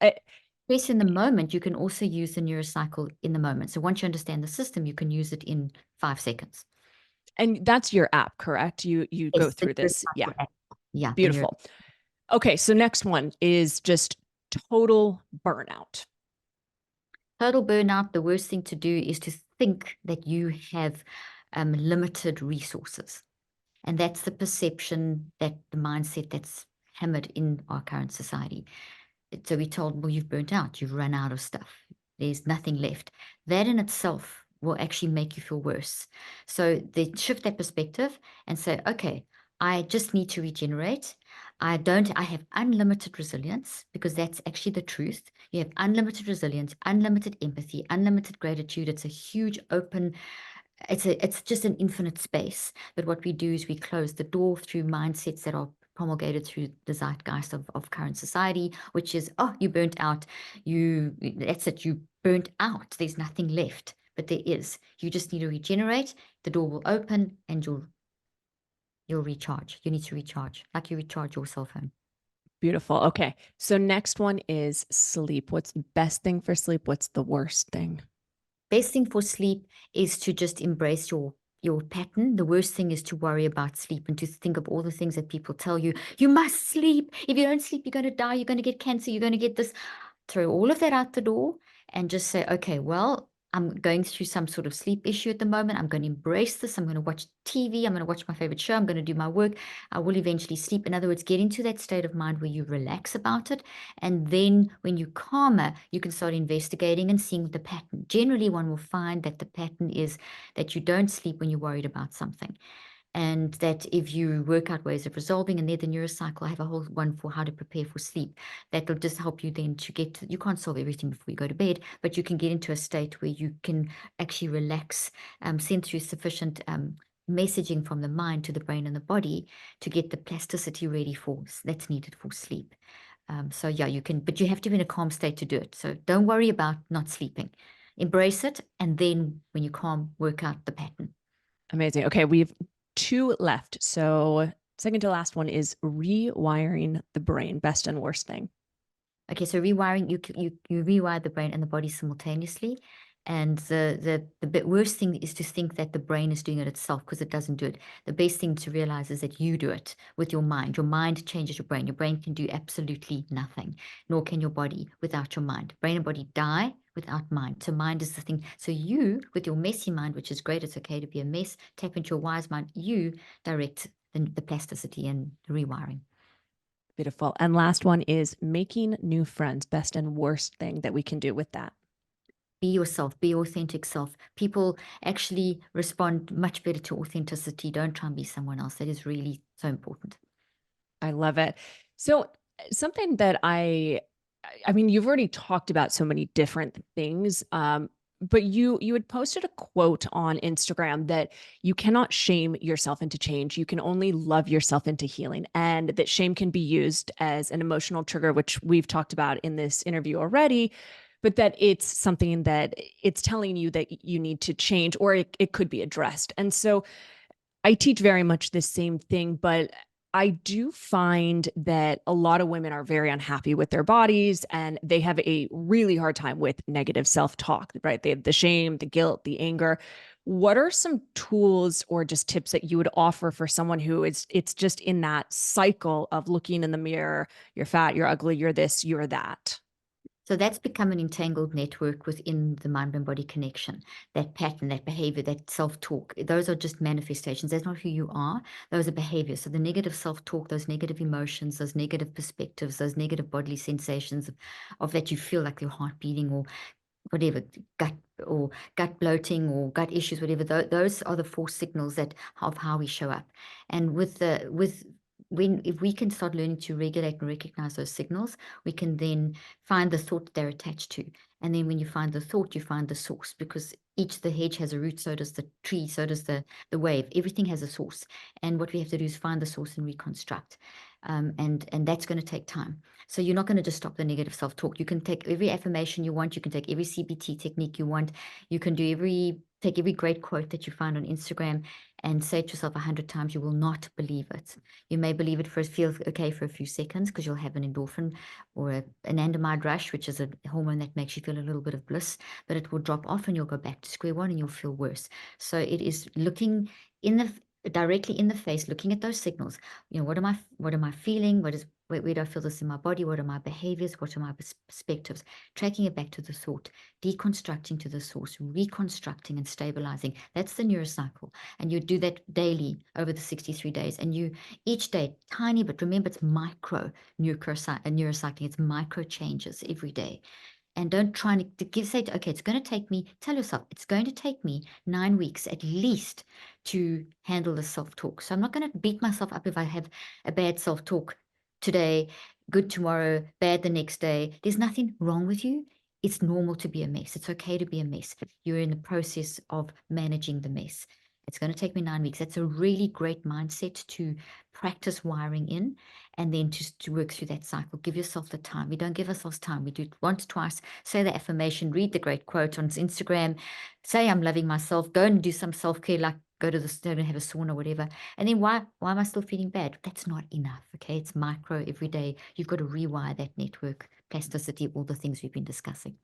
Stress in the moment, you can also use the NeuroCycle in the moment. So once you understand the system, you can use it in 5 seconds. And that's your app, correct? You go Yes, the through this. Yeah. NeuroCycle app. Yeah, Beautiful. Okay, so next one is just total burnout. Total burnout. The worst thing to do is to think that you have limited resources. And that's the perception, that the mindset that's hammered in our current society. So we're told, well, you've burnt out, you've run out of stuff, there's nothing left. That in itself will actually make you feel worse. So they shift that perspective and say, okay, I just need to regenerate. I have unlimited resilience, because that's actually the truth. You have unlimited resilience, unlimited empathy, unlimited gratitude. It's a huge open, it's just an infinite space. But what we do is we close the door through mindsets that are promulgated through the zeitgeist of current society, which is, oh, you burnt out, that's it, you burnt out, there's nothing left. But there is. You just need to regenerate, the door will open, and you'll recharge. You need to recharge like you recharge your cell phone. Beautiful. Okay. So next one is sleep. What's the best thing for sleep? What's the worst thing? Best thing for sleep is to just embrace your pattern. The worst thing is to worry about sleep and to think of all the things that people tell you. You must sleep. If you don't sleep, you're going to die. You're going to get cancer. You're going to get this. Throw all of that out the door and just say, okay, well, I'm going through some sort of sleep issue at the moment. I'm going to embrace this. I'm going to watch TV. I'm going to watch my favorite show. I'm going to do my work. I will eventually sleep. In other words, get into that state of mind where you relax about it. And then when you're calmer, you can start investigating and seeing the pattern. Generally, one will find that the pattern is that you don't sleep when you're worried about something. And that if you work out ways of resolving, and there the NeuroCycle, I have a whole one for how to prepare for sleep. That'll just help you then to get to, you can't solve everything before you go to bed, but you can get into a state where you can actually relax, send through sufficient messaging from the mind to the brain and the body to get the plasticity ready for that's needed for sleep. So yeah, you can, but you have to be in a calm state to do it. So don't worry about not sleeping. Embrace it, and then when you calm, work out the pattern. Amazing. Okay, we've 2 left. So second to last one is rewiring the brain, best and worst thing. Okay, so rewiring, you rewire the brain and the body simultaneously. And the bit worst thing is to think that the brain is doing it itself, because it doesn't do it. The best thing to realize is that you do it with your mind. Your mind changes your brain. Your brain can do absolutely nothing, nor can your body without your mind. Brain and body die without mind. So mind is the thing. So you, with your messy mind, which is great, it's okay to be a mess, tap into your wise mind, you direct the plasticity and the rewiring. Beautiful. And last one is making new friends, best and worst thing that we can do with that. Be yourself, be authentic self. People actually respond much better to authenticity. Don't try and be someone else. That is really so important. I love it. So something that I mean, you've already talked about so many different things, but you had posted a quote on Instagram that you cannot shame yourself into change. You can only love yourself into healing, and that shame can be used as an emotional trigger, which we've talked about in this interview already, but that it's something that it's telling you that you need to change, or it could be addressed. And so I teach very much the same thing, but I do find that a lot of women are very unhappy with their bodies, and they have a really hard time with negative self-talk, right? They have the shame, the guilt, the anger. What are some tools or just tips that you would offer for someone who it's just in that cycle of looking in the mirror, you're fat, you're ugly, you're this, you're that? So that's become an entangled network within the mind and body connection. That pattern, that behavior, that self-talk, those are just manifestations. That's not who you are. Those are behaviors. So the negative self-talk, those negative emotions, those negative perspectives, those negative bodily sensations of that you feel like your heart beating or whatever, gut or gut bloating or gut issues, whatever, those are the 4 signals that of how we show up. And when if we can start learning to regulate and recognize those signals, we can then find the thought they're attached to. And then when you find the thought, you find the source, because the hedge has a root, so does the tree, so does the wave. Everything has a source. And what we have to do is find the source and reconstruct. And that's going to take time. So you're not going to just stop the negative self-talk. You can take every affirmation you want. You can take every CBT technique you want. You can take every great quote that you find on Instagram and say it to yourself 100 times. You will not believe it. You may believe it feel okay for a few seconds, because you'll have an endorphin or an anandamide rush, which is a hormone that makes you feel a little bit of bliss, but it will drop off and you'll go back to square one and you'll feel worse. So it is looking directly in the face, looking at those signals. What am I feeling? Where do I feel this in my body? What are my behaviors? What are my perspectives? Tracking it back to the thought, deconstructing to the source, reconstructing and stabilizing. That's the NeuroCycle. And you do that daily over the 63 days. And you, each day, tiny, but remember, it's micro neurocycling. It's micro changes every day. And don't try to say, okay, tell yourself, it's going to take me 9 weeks at least to handle the self-talk. So I'm not going to beat myself up if I have a bad self-talk today, good tomorrow, bad the next day. There's nothing wrong with you. It's normal to be a mess. It's okay to be a mess. You're in the process of managing the mess. It's going to take me 9 weeks. That's a really great mindset to practice wiring in, and then to work through that cycle. Give yourself the time. We don't give ourselves time. We do it once, twice, say the affirmation, read the great quote on Instagram, say I'm loving myself, go and do some self-care, like go to the stone and have a sauna, whatever. And then why am I still feeling bad? That's not enough. Okay. It's micro every day. You've got to rewire that network, plasticity, all the things we've been discussing.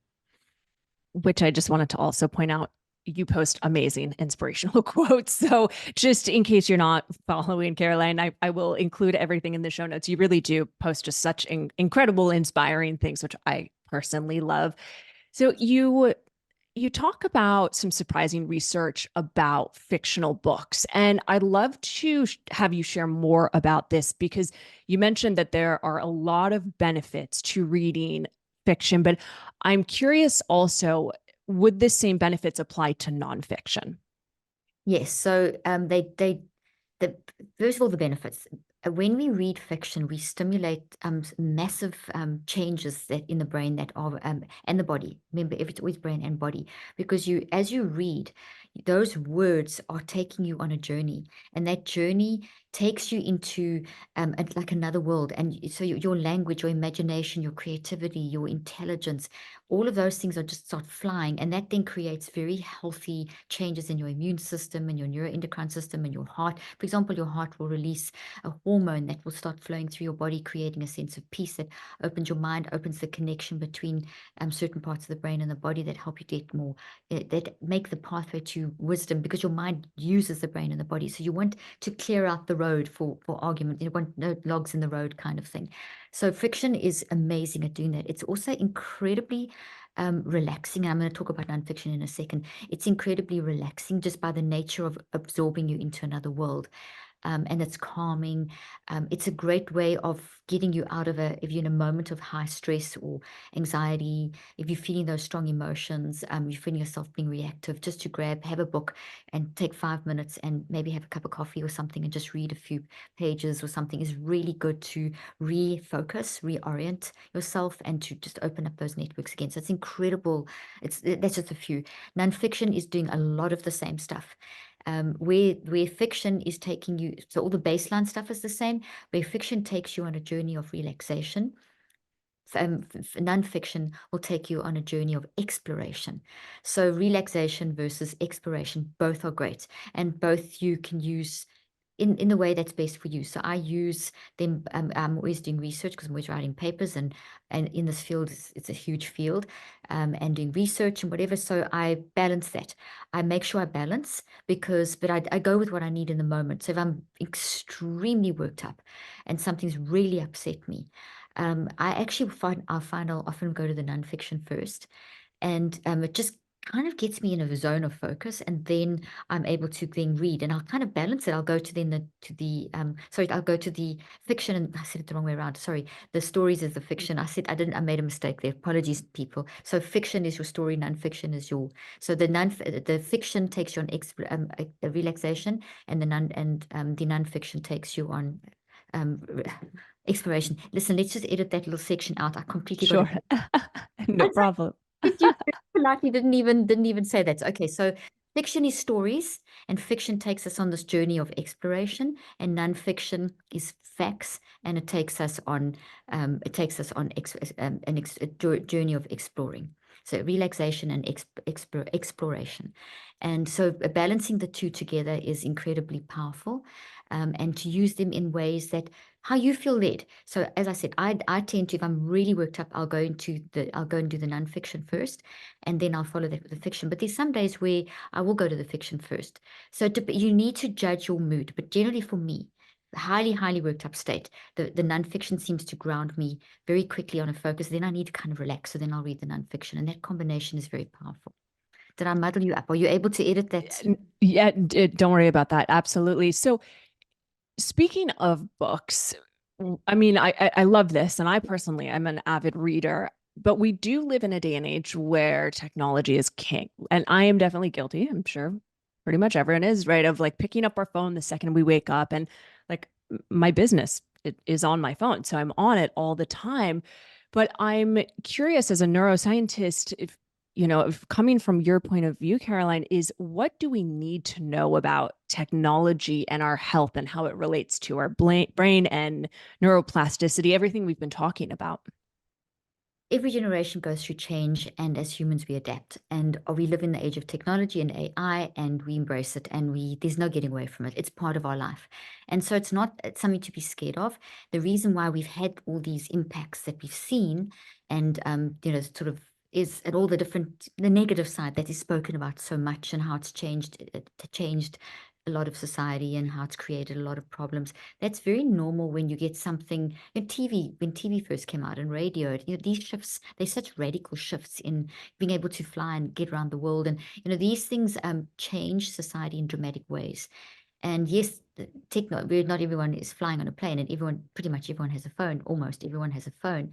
Which I just wanted to also point out, you post amazing inspirational quotes. So just in case you're not following Caroline, I will include everything in the show notes. You really do post just such incredible, inspiring things, which I personally love. So You talk about some surprising research about fictional books, and I'd love to have you share more about this because you mentioned that there are a lot of benefits to reading fiction, but I'm curious also, would the same benefits apply to nonfiction? Yes, so the first of all, the benefits. When we read fiction, we stimulate massive changes that in the brain that are and the body. Remember, if it's always brain and body, because as you read, those words are taking you on a journey, and that journey takes you into like another world. And so your language, your imagination, your creativity, your intelligence, all of those things are just start flying, and that then creates very healthy changes in your immune system and your neuroendocrine system and your heart. For example, your heart will release a hormone that will start flowing through your body, creating a sense of peace that opens your mind, opens the connection between certain parts of the brain and the body that help you get more, that make the pathway to wisdom, because your mind uses the brain and the body. So you want to clear out the road for argument. You want no logs in the road kind of thing. So fiction is amazing at doing that. It's also incredibly relaxing. And I'm going to talk about nonfiction in a second. It's incredibly relaxing just by the nature of absorbing you into another world. And it's calming. It's a great way of getting you out of if you're in a moment of high stress or anxiety, if you're feeling those strong emotions, you're feeling yourself being reactive, just to have a book and take 5 minutes and maybe have a cup of coffee or something and just read a few pages or something is really good to refocus, reorient yourself, and to just open up those networks again. So it's incredible. That's just a few. Nonfiction is doing a lot of the same stuff. Where fiction is taking you, so all the baseline stuff is the same. Where fiction takes you on a journey of relaxation, nonfiction will take you on a journey of exploration. So relaxation versus exploration, both are great, and both you can use in the way that's best for you. So I use them. I'm always doing research because I'm always writing papers, and in this field, it's a huge field, and doing research and whatever. So I balance that. I make sure I balance but I go with what I need in the moment. So if I'm extremely worked up and something's really upset me, I actually find I'll often go to the nonfiction first, and it just kind of gets me in a zone of focus, and then I'm able to then read, and I'll kind of balance it. I'll go to then I'll go to the fiction, and I said it the wrong way around. Sorry, the stories is the fiction. I made a mistake there. Apologies, people. So fiction is your story, nonfiction is your. So the fiction takes you on a relaxation, and the nonfiction takes you on exploration. Listen, let's just edit that little section out. I completely got Sure. it. No problem. You politely didn't even say that. Okay, so fiction is stories, and fiction takes us on this journey of exploration, and nonfiction is facts, and it takes us on a journey of exploring. So relaxation and exploration, and so balancing the two together is incredibly powerful, and to use them in ways that how you feel led. So as I said, I tend to, if I'm really worked up, I'll go and do the nonfiction first, and then I'll follow that with the fiction. But there's some days where I will go to the fiction first. So you need to judge your mood. But generally for me, the highly worked up state, the nonfiction seems to ground me very quickly on a focus. Then I need to kind of relax. So then I'll read the nonfiction. And that combination is very powerful. Did I muddle you up? Are you able to edit that? Yeah, don't worry about that. Absolutely. So speaking of books, I mean, I love this, and I personally I'm an avid reader, but we do live in a day and age where technology is king, and I am definitely guilty. I'm sure pretty much everyone is, right? Of like picking up our phone the second we wake up, and like my business it is on my phone, so I'm on it all the time. But I'm curious as a neuroscientist, if if coming from your point of view, Caroline, is what do we need to know about technology and our health and how it relates to our brain and neuroplasticity, everything we've been talking about? Every generation goes through change, and as humans, we adapt. And we live in the age of technology and AI, and we embrace it, and there's no getting away from it. It's part of our life. And so it's something to be scared of. The reason why we've had all these impacts that we've seen, and sort of is at all the negative side that is spoken about so much, and how it's changed a lot of society and how it's created a lot of problems. That's very normal when you get something in TV, when TV first came out and radio, these shifts, there's such radical shifts in being able to fly and get around the world. And, these things change society in dramatic ways. And yes, not everyone is flying on a plane, and pretty much everyone has a phone. Almost everyone has a phone.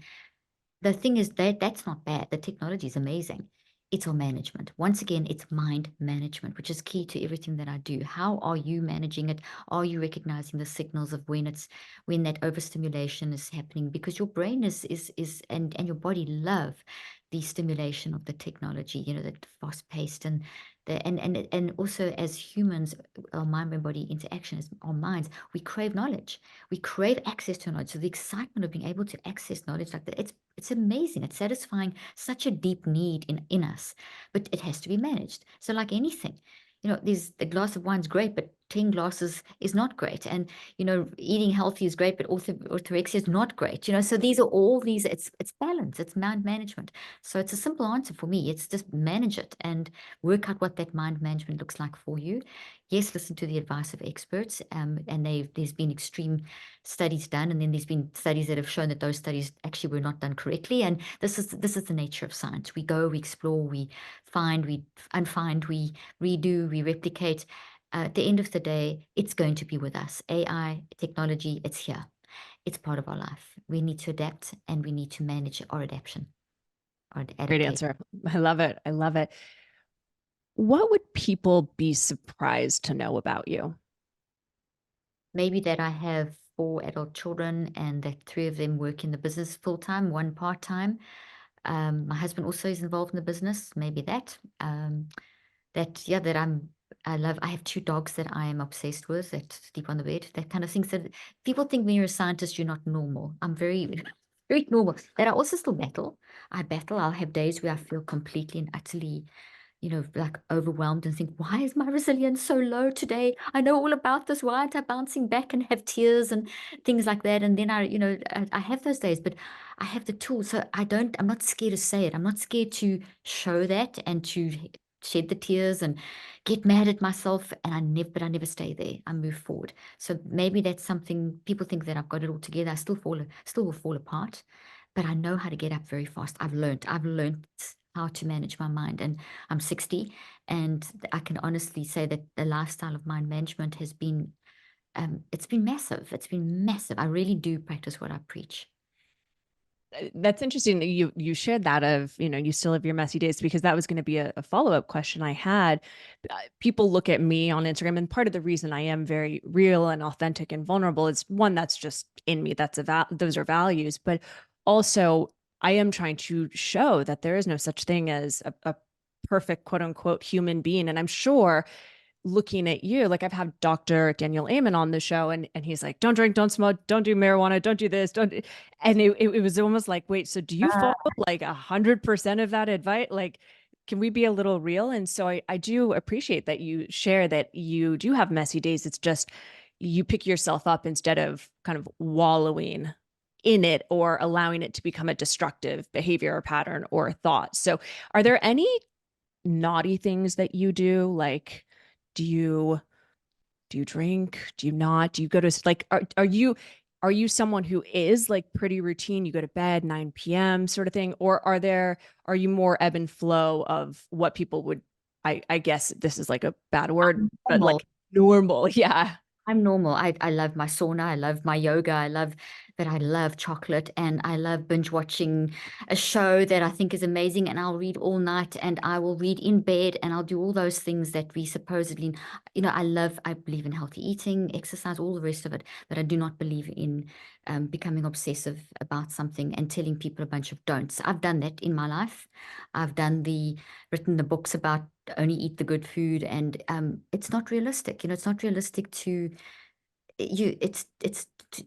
The thing is that's not bad. The technology is amazing. It's our management. Once again, it's mind management, which is key to everything that I do. How are you managing it? Are you recognizing the signals of when that overstimulation is happening? Because your brain and your body love the stimulation of the technology, that fast paced and also as humans, our mind and body interaction is our minds, we crave knowledge. We crave access to knowledge. So the excitement of being able to access knowledge like that, it's amazing. It's satisfying such a deep need in us, but it has to be managed. So like anything, there's a glass of wine's great, but 10 glasses is not great. And, eating healthy is great, but orthorexia is not great. So these are all these, it's balance, it's mind management. So it's a simple answer for me. It's just manage it and work out what that mind management looks like for you. Yes, listen to the advice of experts. And there's been extreme studies done, and then there's been studies that have shown that those studies actually were not done correctly. And this is the nature of science. We go, we explore, we find, we unfind, we redo, we replicate. At the end of the day, it's going to be with us. AI, technology, it's here. It's part of our life. We need to adapt, and we need to manage our adaptation or Great adaptation. answer. I love it. I love it. What would people be surprised to know about you? Maybe that I have 4 adult children and that 3 of them work in the business full time, 1 part time. My husband also is involved in the business. Maybe that. I have 2 dogs that I am obsessed with that sleep on the bed. That kind of things that people think when you're a scientist, you're not normal. I'm very, very normal. That I also still battle. I battle. I'll have days where I feel completely and utterly like overwhelmed and think, why is my resilience so low today? I know all about this. Why aren't I bouncing back and have tears and things like that? And then I have those days, but I have the tools. So I'm not scared to say it. I'm not scared to show that and to shed the tears and get mad at myself. And but I never stay there. I move forward. So maybe that's something people think that I've got it all together. I still will fall apart, but I know how to get up very fast. I've learned how to manage my mind. And I'm 60, and I can honestly say that the lifestyle of mind management has been, it's been massive. It's been massive. I really do practice what I preach. That's interesting that you shared that of, you still have your messy days, because that was going to be a follow-up question I had. People look at me on Instagram, and part of the reason I am very real and authentic and vulnerable is, one, that's just in me. Those are values, but also I am trying to show that there is no such thing as a perfect quote unquote human being. And I'm sure, looking at you, like I've had Dr. Daniel Amen on the show, and he's like, don't drink, don't smoke, don't do marijuana, don't do this, don't. And it was almost like, wait, so do you follow like 100% of that advice? Like, can we be a little real? And so I do appreciate that you share that you do have messy days. It's just you pick yourself up instead of kind of wallowing in it or allowing it to become a destructive behavior or pattern or thought. So are there any naughty things that you do? Like, do you drink? Do you not? Do you go to, like, are you someone who is like pretty routine? You go to bed 9 p.m. sort of thing? Or are you more ebb and flow of what people would, I guess this is like a bad word, but Normal. like normal. Yeah. I'm normal. I love my sauna. I love my yoga. I love chocolate, and I love binge watching a show that I think is amazing. And I'll read all night, and I will read in bed, and I'll do all those things that we supposedly, I believe in healthy eating, exercise, all the rest of it. But I do not believe in becoming obsessive about something and telling people a bunch of don'ts. I've done that in my life. I've written the books about only eat the good food, and it's not realistic. It's not realistic to it's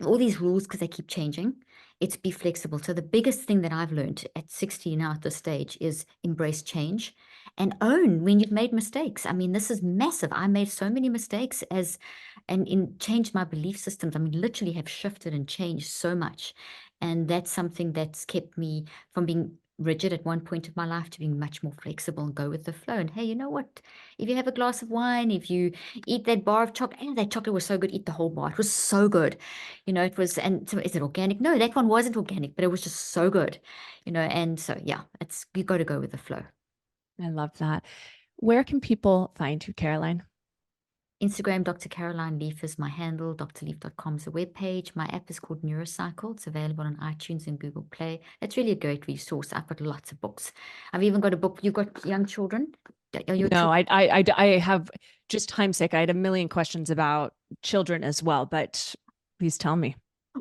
all these rules because they keep changing. It's be flexible. So the biggest thing that I've learned at 60 now at this stage is embrace change and own when you've made mistakes. I mean, this is massive. I made so many mistakes and in changed my belief systems. I mean, literally have shifted and changed so much. And that's something that's kept me from being rigid at one point of my life to being much more flexible and go with the flow. And hey, you know what? If you have a glass of wine, if you eat that bar of chocolate, and that chocolate was so good, eat the whole bar. It was so good. It was, and so is it organic? No, that one wasn't organic, but it was just so good, and so yeah, you got to go with the flow. I love that. Where can people find you, Caroline? Instagram, Dr. Caroline Leaf is my handle. drleaf.com is a webpage. My app is called NeuroCycle. It's available on iTunes and Google Play. It's really a great resource. I've got lots of books. I've even got a book. You've got young children? Are your No, children? I have, just time's sake, I had a million questions about children as well, but please tell me.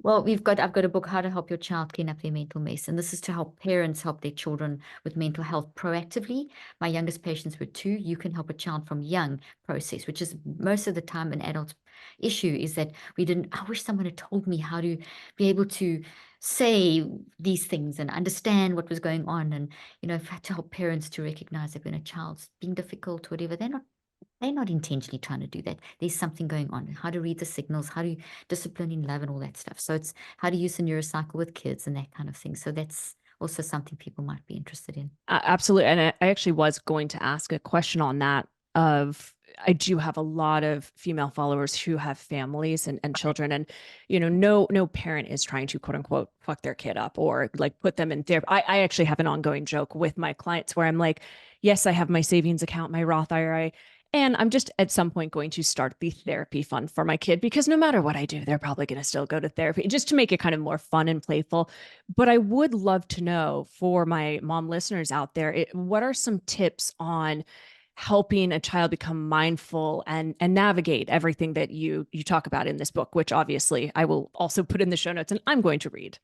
Well, I've got a book, How to Help Your Child Clean Up Their Mental Mess. And this is to help parents help their children with mental health proactively. My youngest patients were 2. You can help a child from young process, which is most of the time an adult issue, is that I wish someone had told me how to be able to say these things and understand what was going on. And, I've had to help parents to recognize that when a child's being difficult or whatever, they're not intentionally trying to do that. There's something going on. How to read the signals, how to discipline in love and all that stuff. So it's how to use the NeuroCycle with kids and that kind of thing. So that's also something people might be interested in. Absolutely. And I actually was going to ask a question on that of, I do have a lot of female followers who have families and children, and no parent is trying to quote unquote fuck their kid up or like put them in therapy. I actually have an ongoing joke with my clients where I'm like, yes, I have my savings account, my Roth IRA, and I'm just at some point going to start the therapy fund for my kid, because no matter what I do, they're probably going to still go to therapy, just to make it kind of more fun and playful. But I would love to know, for my mom listeners out there, what are some tips on helping a child become mindful and navigate everything that you talk about in this book, which obviously I will also put in the show notes and I'm going to read.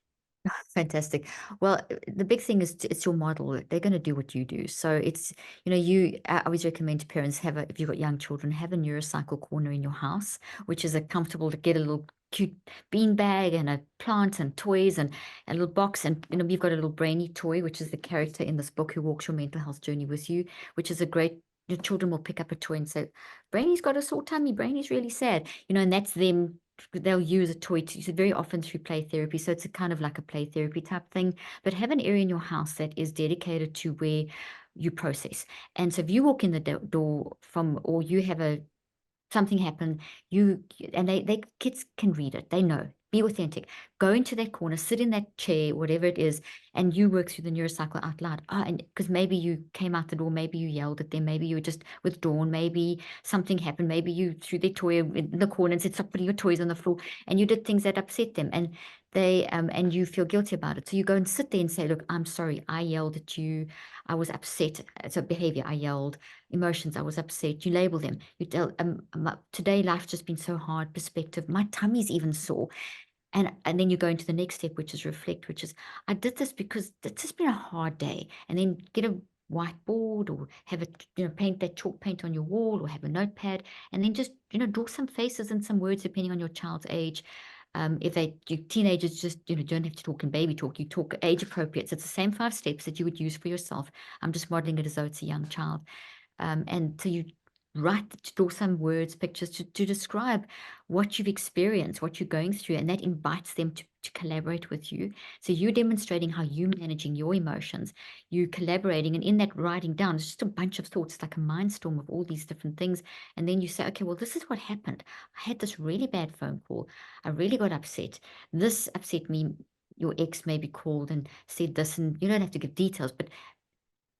Fantastic. Well, the big thing is it's your model. They're going to do what you do. So it's, I always recommend to parents if you've got young children, have a NeuroCycle corner in your house, which is a comfortable to get a little cute bean bag and a plant and toys and a little box. And, you've got a little brainy toy, which is the character in this book who walks your mental health journey with you, which is a great, your children will pick up a toy and say, Brainy's got a sore tummy. Brainy's really sad, and that's them. They'll use a toy to use it very often through play therapy. So it's a kind of like a play therapy type thing, but have an area in your house that is dedicated to where you process. And so if you walk in the door or you have something happen, and they kids can read it. They know. Be authentic. Go into that corner, sit in that chair, whatever it is, and you work through the NeuroCycle out loud. And because maybe you came out the door, maybe you yelled at them, maybe you were just withdrawn, maybe something happened, maybe you threw their toy in the corner and said, "Stop putting your toys on the floor," and you did things that upset them, and you feel guilty about it. So you go and sit there and say, "Look, I'm sorry. I yelled at you. I was upset." So behavior, I yelled. Emotions, I was upset. You label them. You tell, today life's just been so hard. Perspective, my tummy's even sore. And then you go into the next step, which is reflect, which is, I did this because it's just been a hard day. And then get a whiteboard or have it, paint that chalk paint on your wall or have a notepad, and then just, draw some faces and some words depending on your child's age. If teenagers, just, don't have to talk in baby talk, you talk age appropriate. So it's the same 5 steps that you would use for yourself. I'm just modeling it as though it's a young child. And so you draw some words, pictures to describe what you've experienced, what you're going through, and that invites them to collaborate with you. So you're demonstrating how you're managing your emotions, you collaborating, and in that writing down, it's just a bunch of thoughts, like a mindstorm of all these different things. And then you say, okay, well, this is what happened. I had this really bad phone call. I really got upset. This upset me. Your ex maybe called and said this, and you don't have to give details, but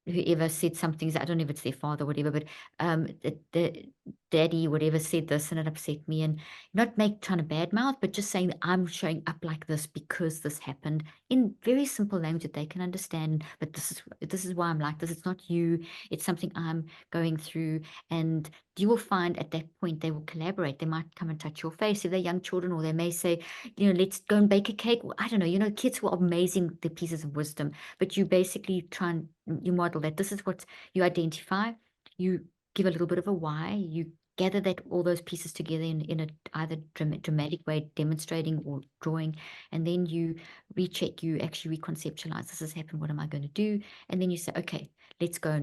whoever said something, I don't know if it's their father or whatever, but the daddy, whatever, said this and it upset me, and not trying to badmouth, but just saying that I'm showing up like this because this happened in very simple language that they can understand. But this is why I'm like this. It's not you. It's something I'm going through, and you will find at that point they will collaborate. They might come and touch your face if they're young children, or they may say, let's go and bake a cake. I don't know. Kids were amazing, the pieces of wisdom, but you basically try and you model that. This is what you identify. You give a little bit of a why. You gather all those pieces together in a either dramatic way, demonstrating or drawing, and then you recheck. You actually reconceptualize. This has happened. What am I going to do? And then you say, okay, let's go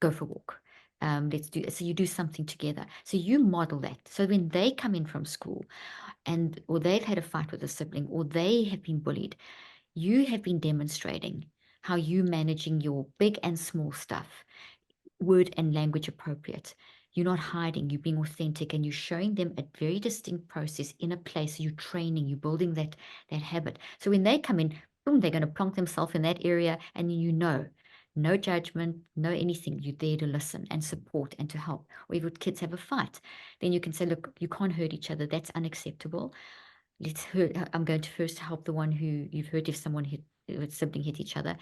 for a walk. Let's do. So you do something together. So you model that. So when they come in from school, or they've had a fight with a sibling, or they have been bullied, you have been demonstrating how you managing your big and small stuff, word and language appropriate. You're not hiding, you're being authentic, and you're showing them a very distinct process in a place. You're training, you're building that habit. So when they come in, boom, they're going to plonk themselves in that area, and no judgment, no anything. You're there to listen and support and to help. Or if your kids have a fight, then you can say, look, you can't hurt each other. That's unacceptable. I'm going to first help the one who you've hurt if a sibling hit each other.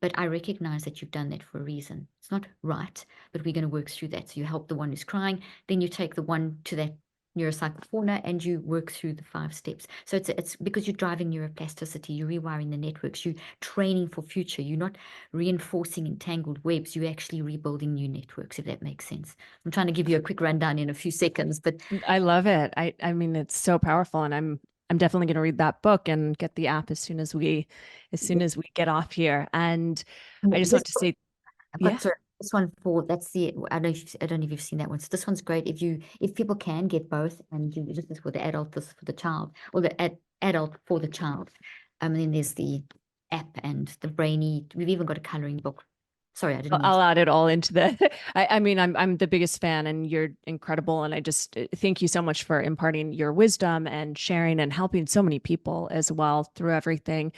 But I recognize that you've done that for a reason. It's not right, but we're going to work through that. So you help the one who's crying, then you take the one to that NeuroCycle corner and you work through the 5 steps. So it's because you're driving neuroplasticity, you're rewiring the networks, you're training for future. You're not reinforcing entangled webs, you're actually rebuilding new networks, if that makes sense. I'm trying to give you a quick rundown in a few seconds, but I love it. I mean, it's so powerful, and I'm definitely going to read that book and get the app as soon as we get off here. And I just want to say, I've yeah. got this one I don't know if you've seen that one. So this one's great if people can get both, and this is for the adult, this is for the child, or the adult for the child. And then there's the app and the brainy. We've even got a coloring book. Sorry, I didn't mean I'll add it all into the, I mean, I'm the biggest fan, and you're incredible. And I just thank you so much for imparting your wisdom and sharing and helping so many people as well through everything.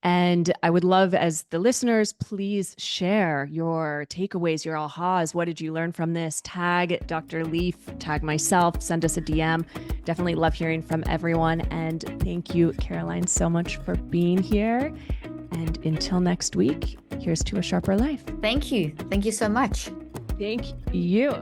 And I would love, as the listeners, please share your takeaways, your ahas. What did you learn from this? Tag Dr. Leaf, tag myself, send us a DM. Definitely love hearing from everyone. And thank you, Caroline, so much for being here. And until next week, here's to a sharper life. Thank you. Thank you so much. Thank you.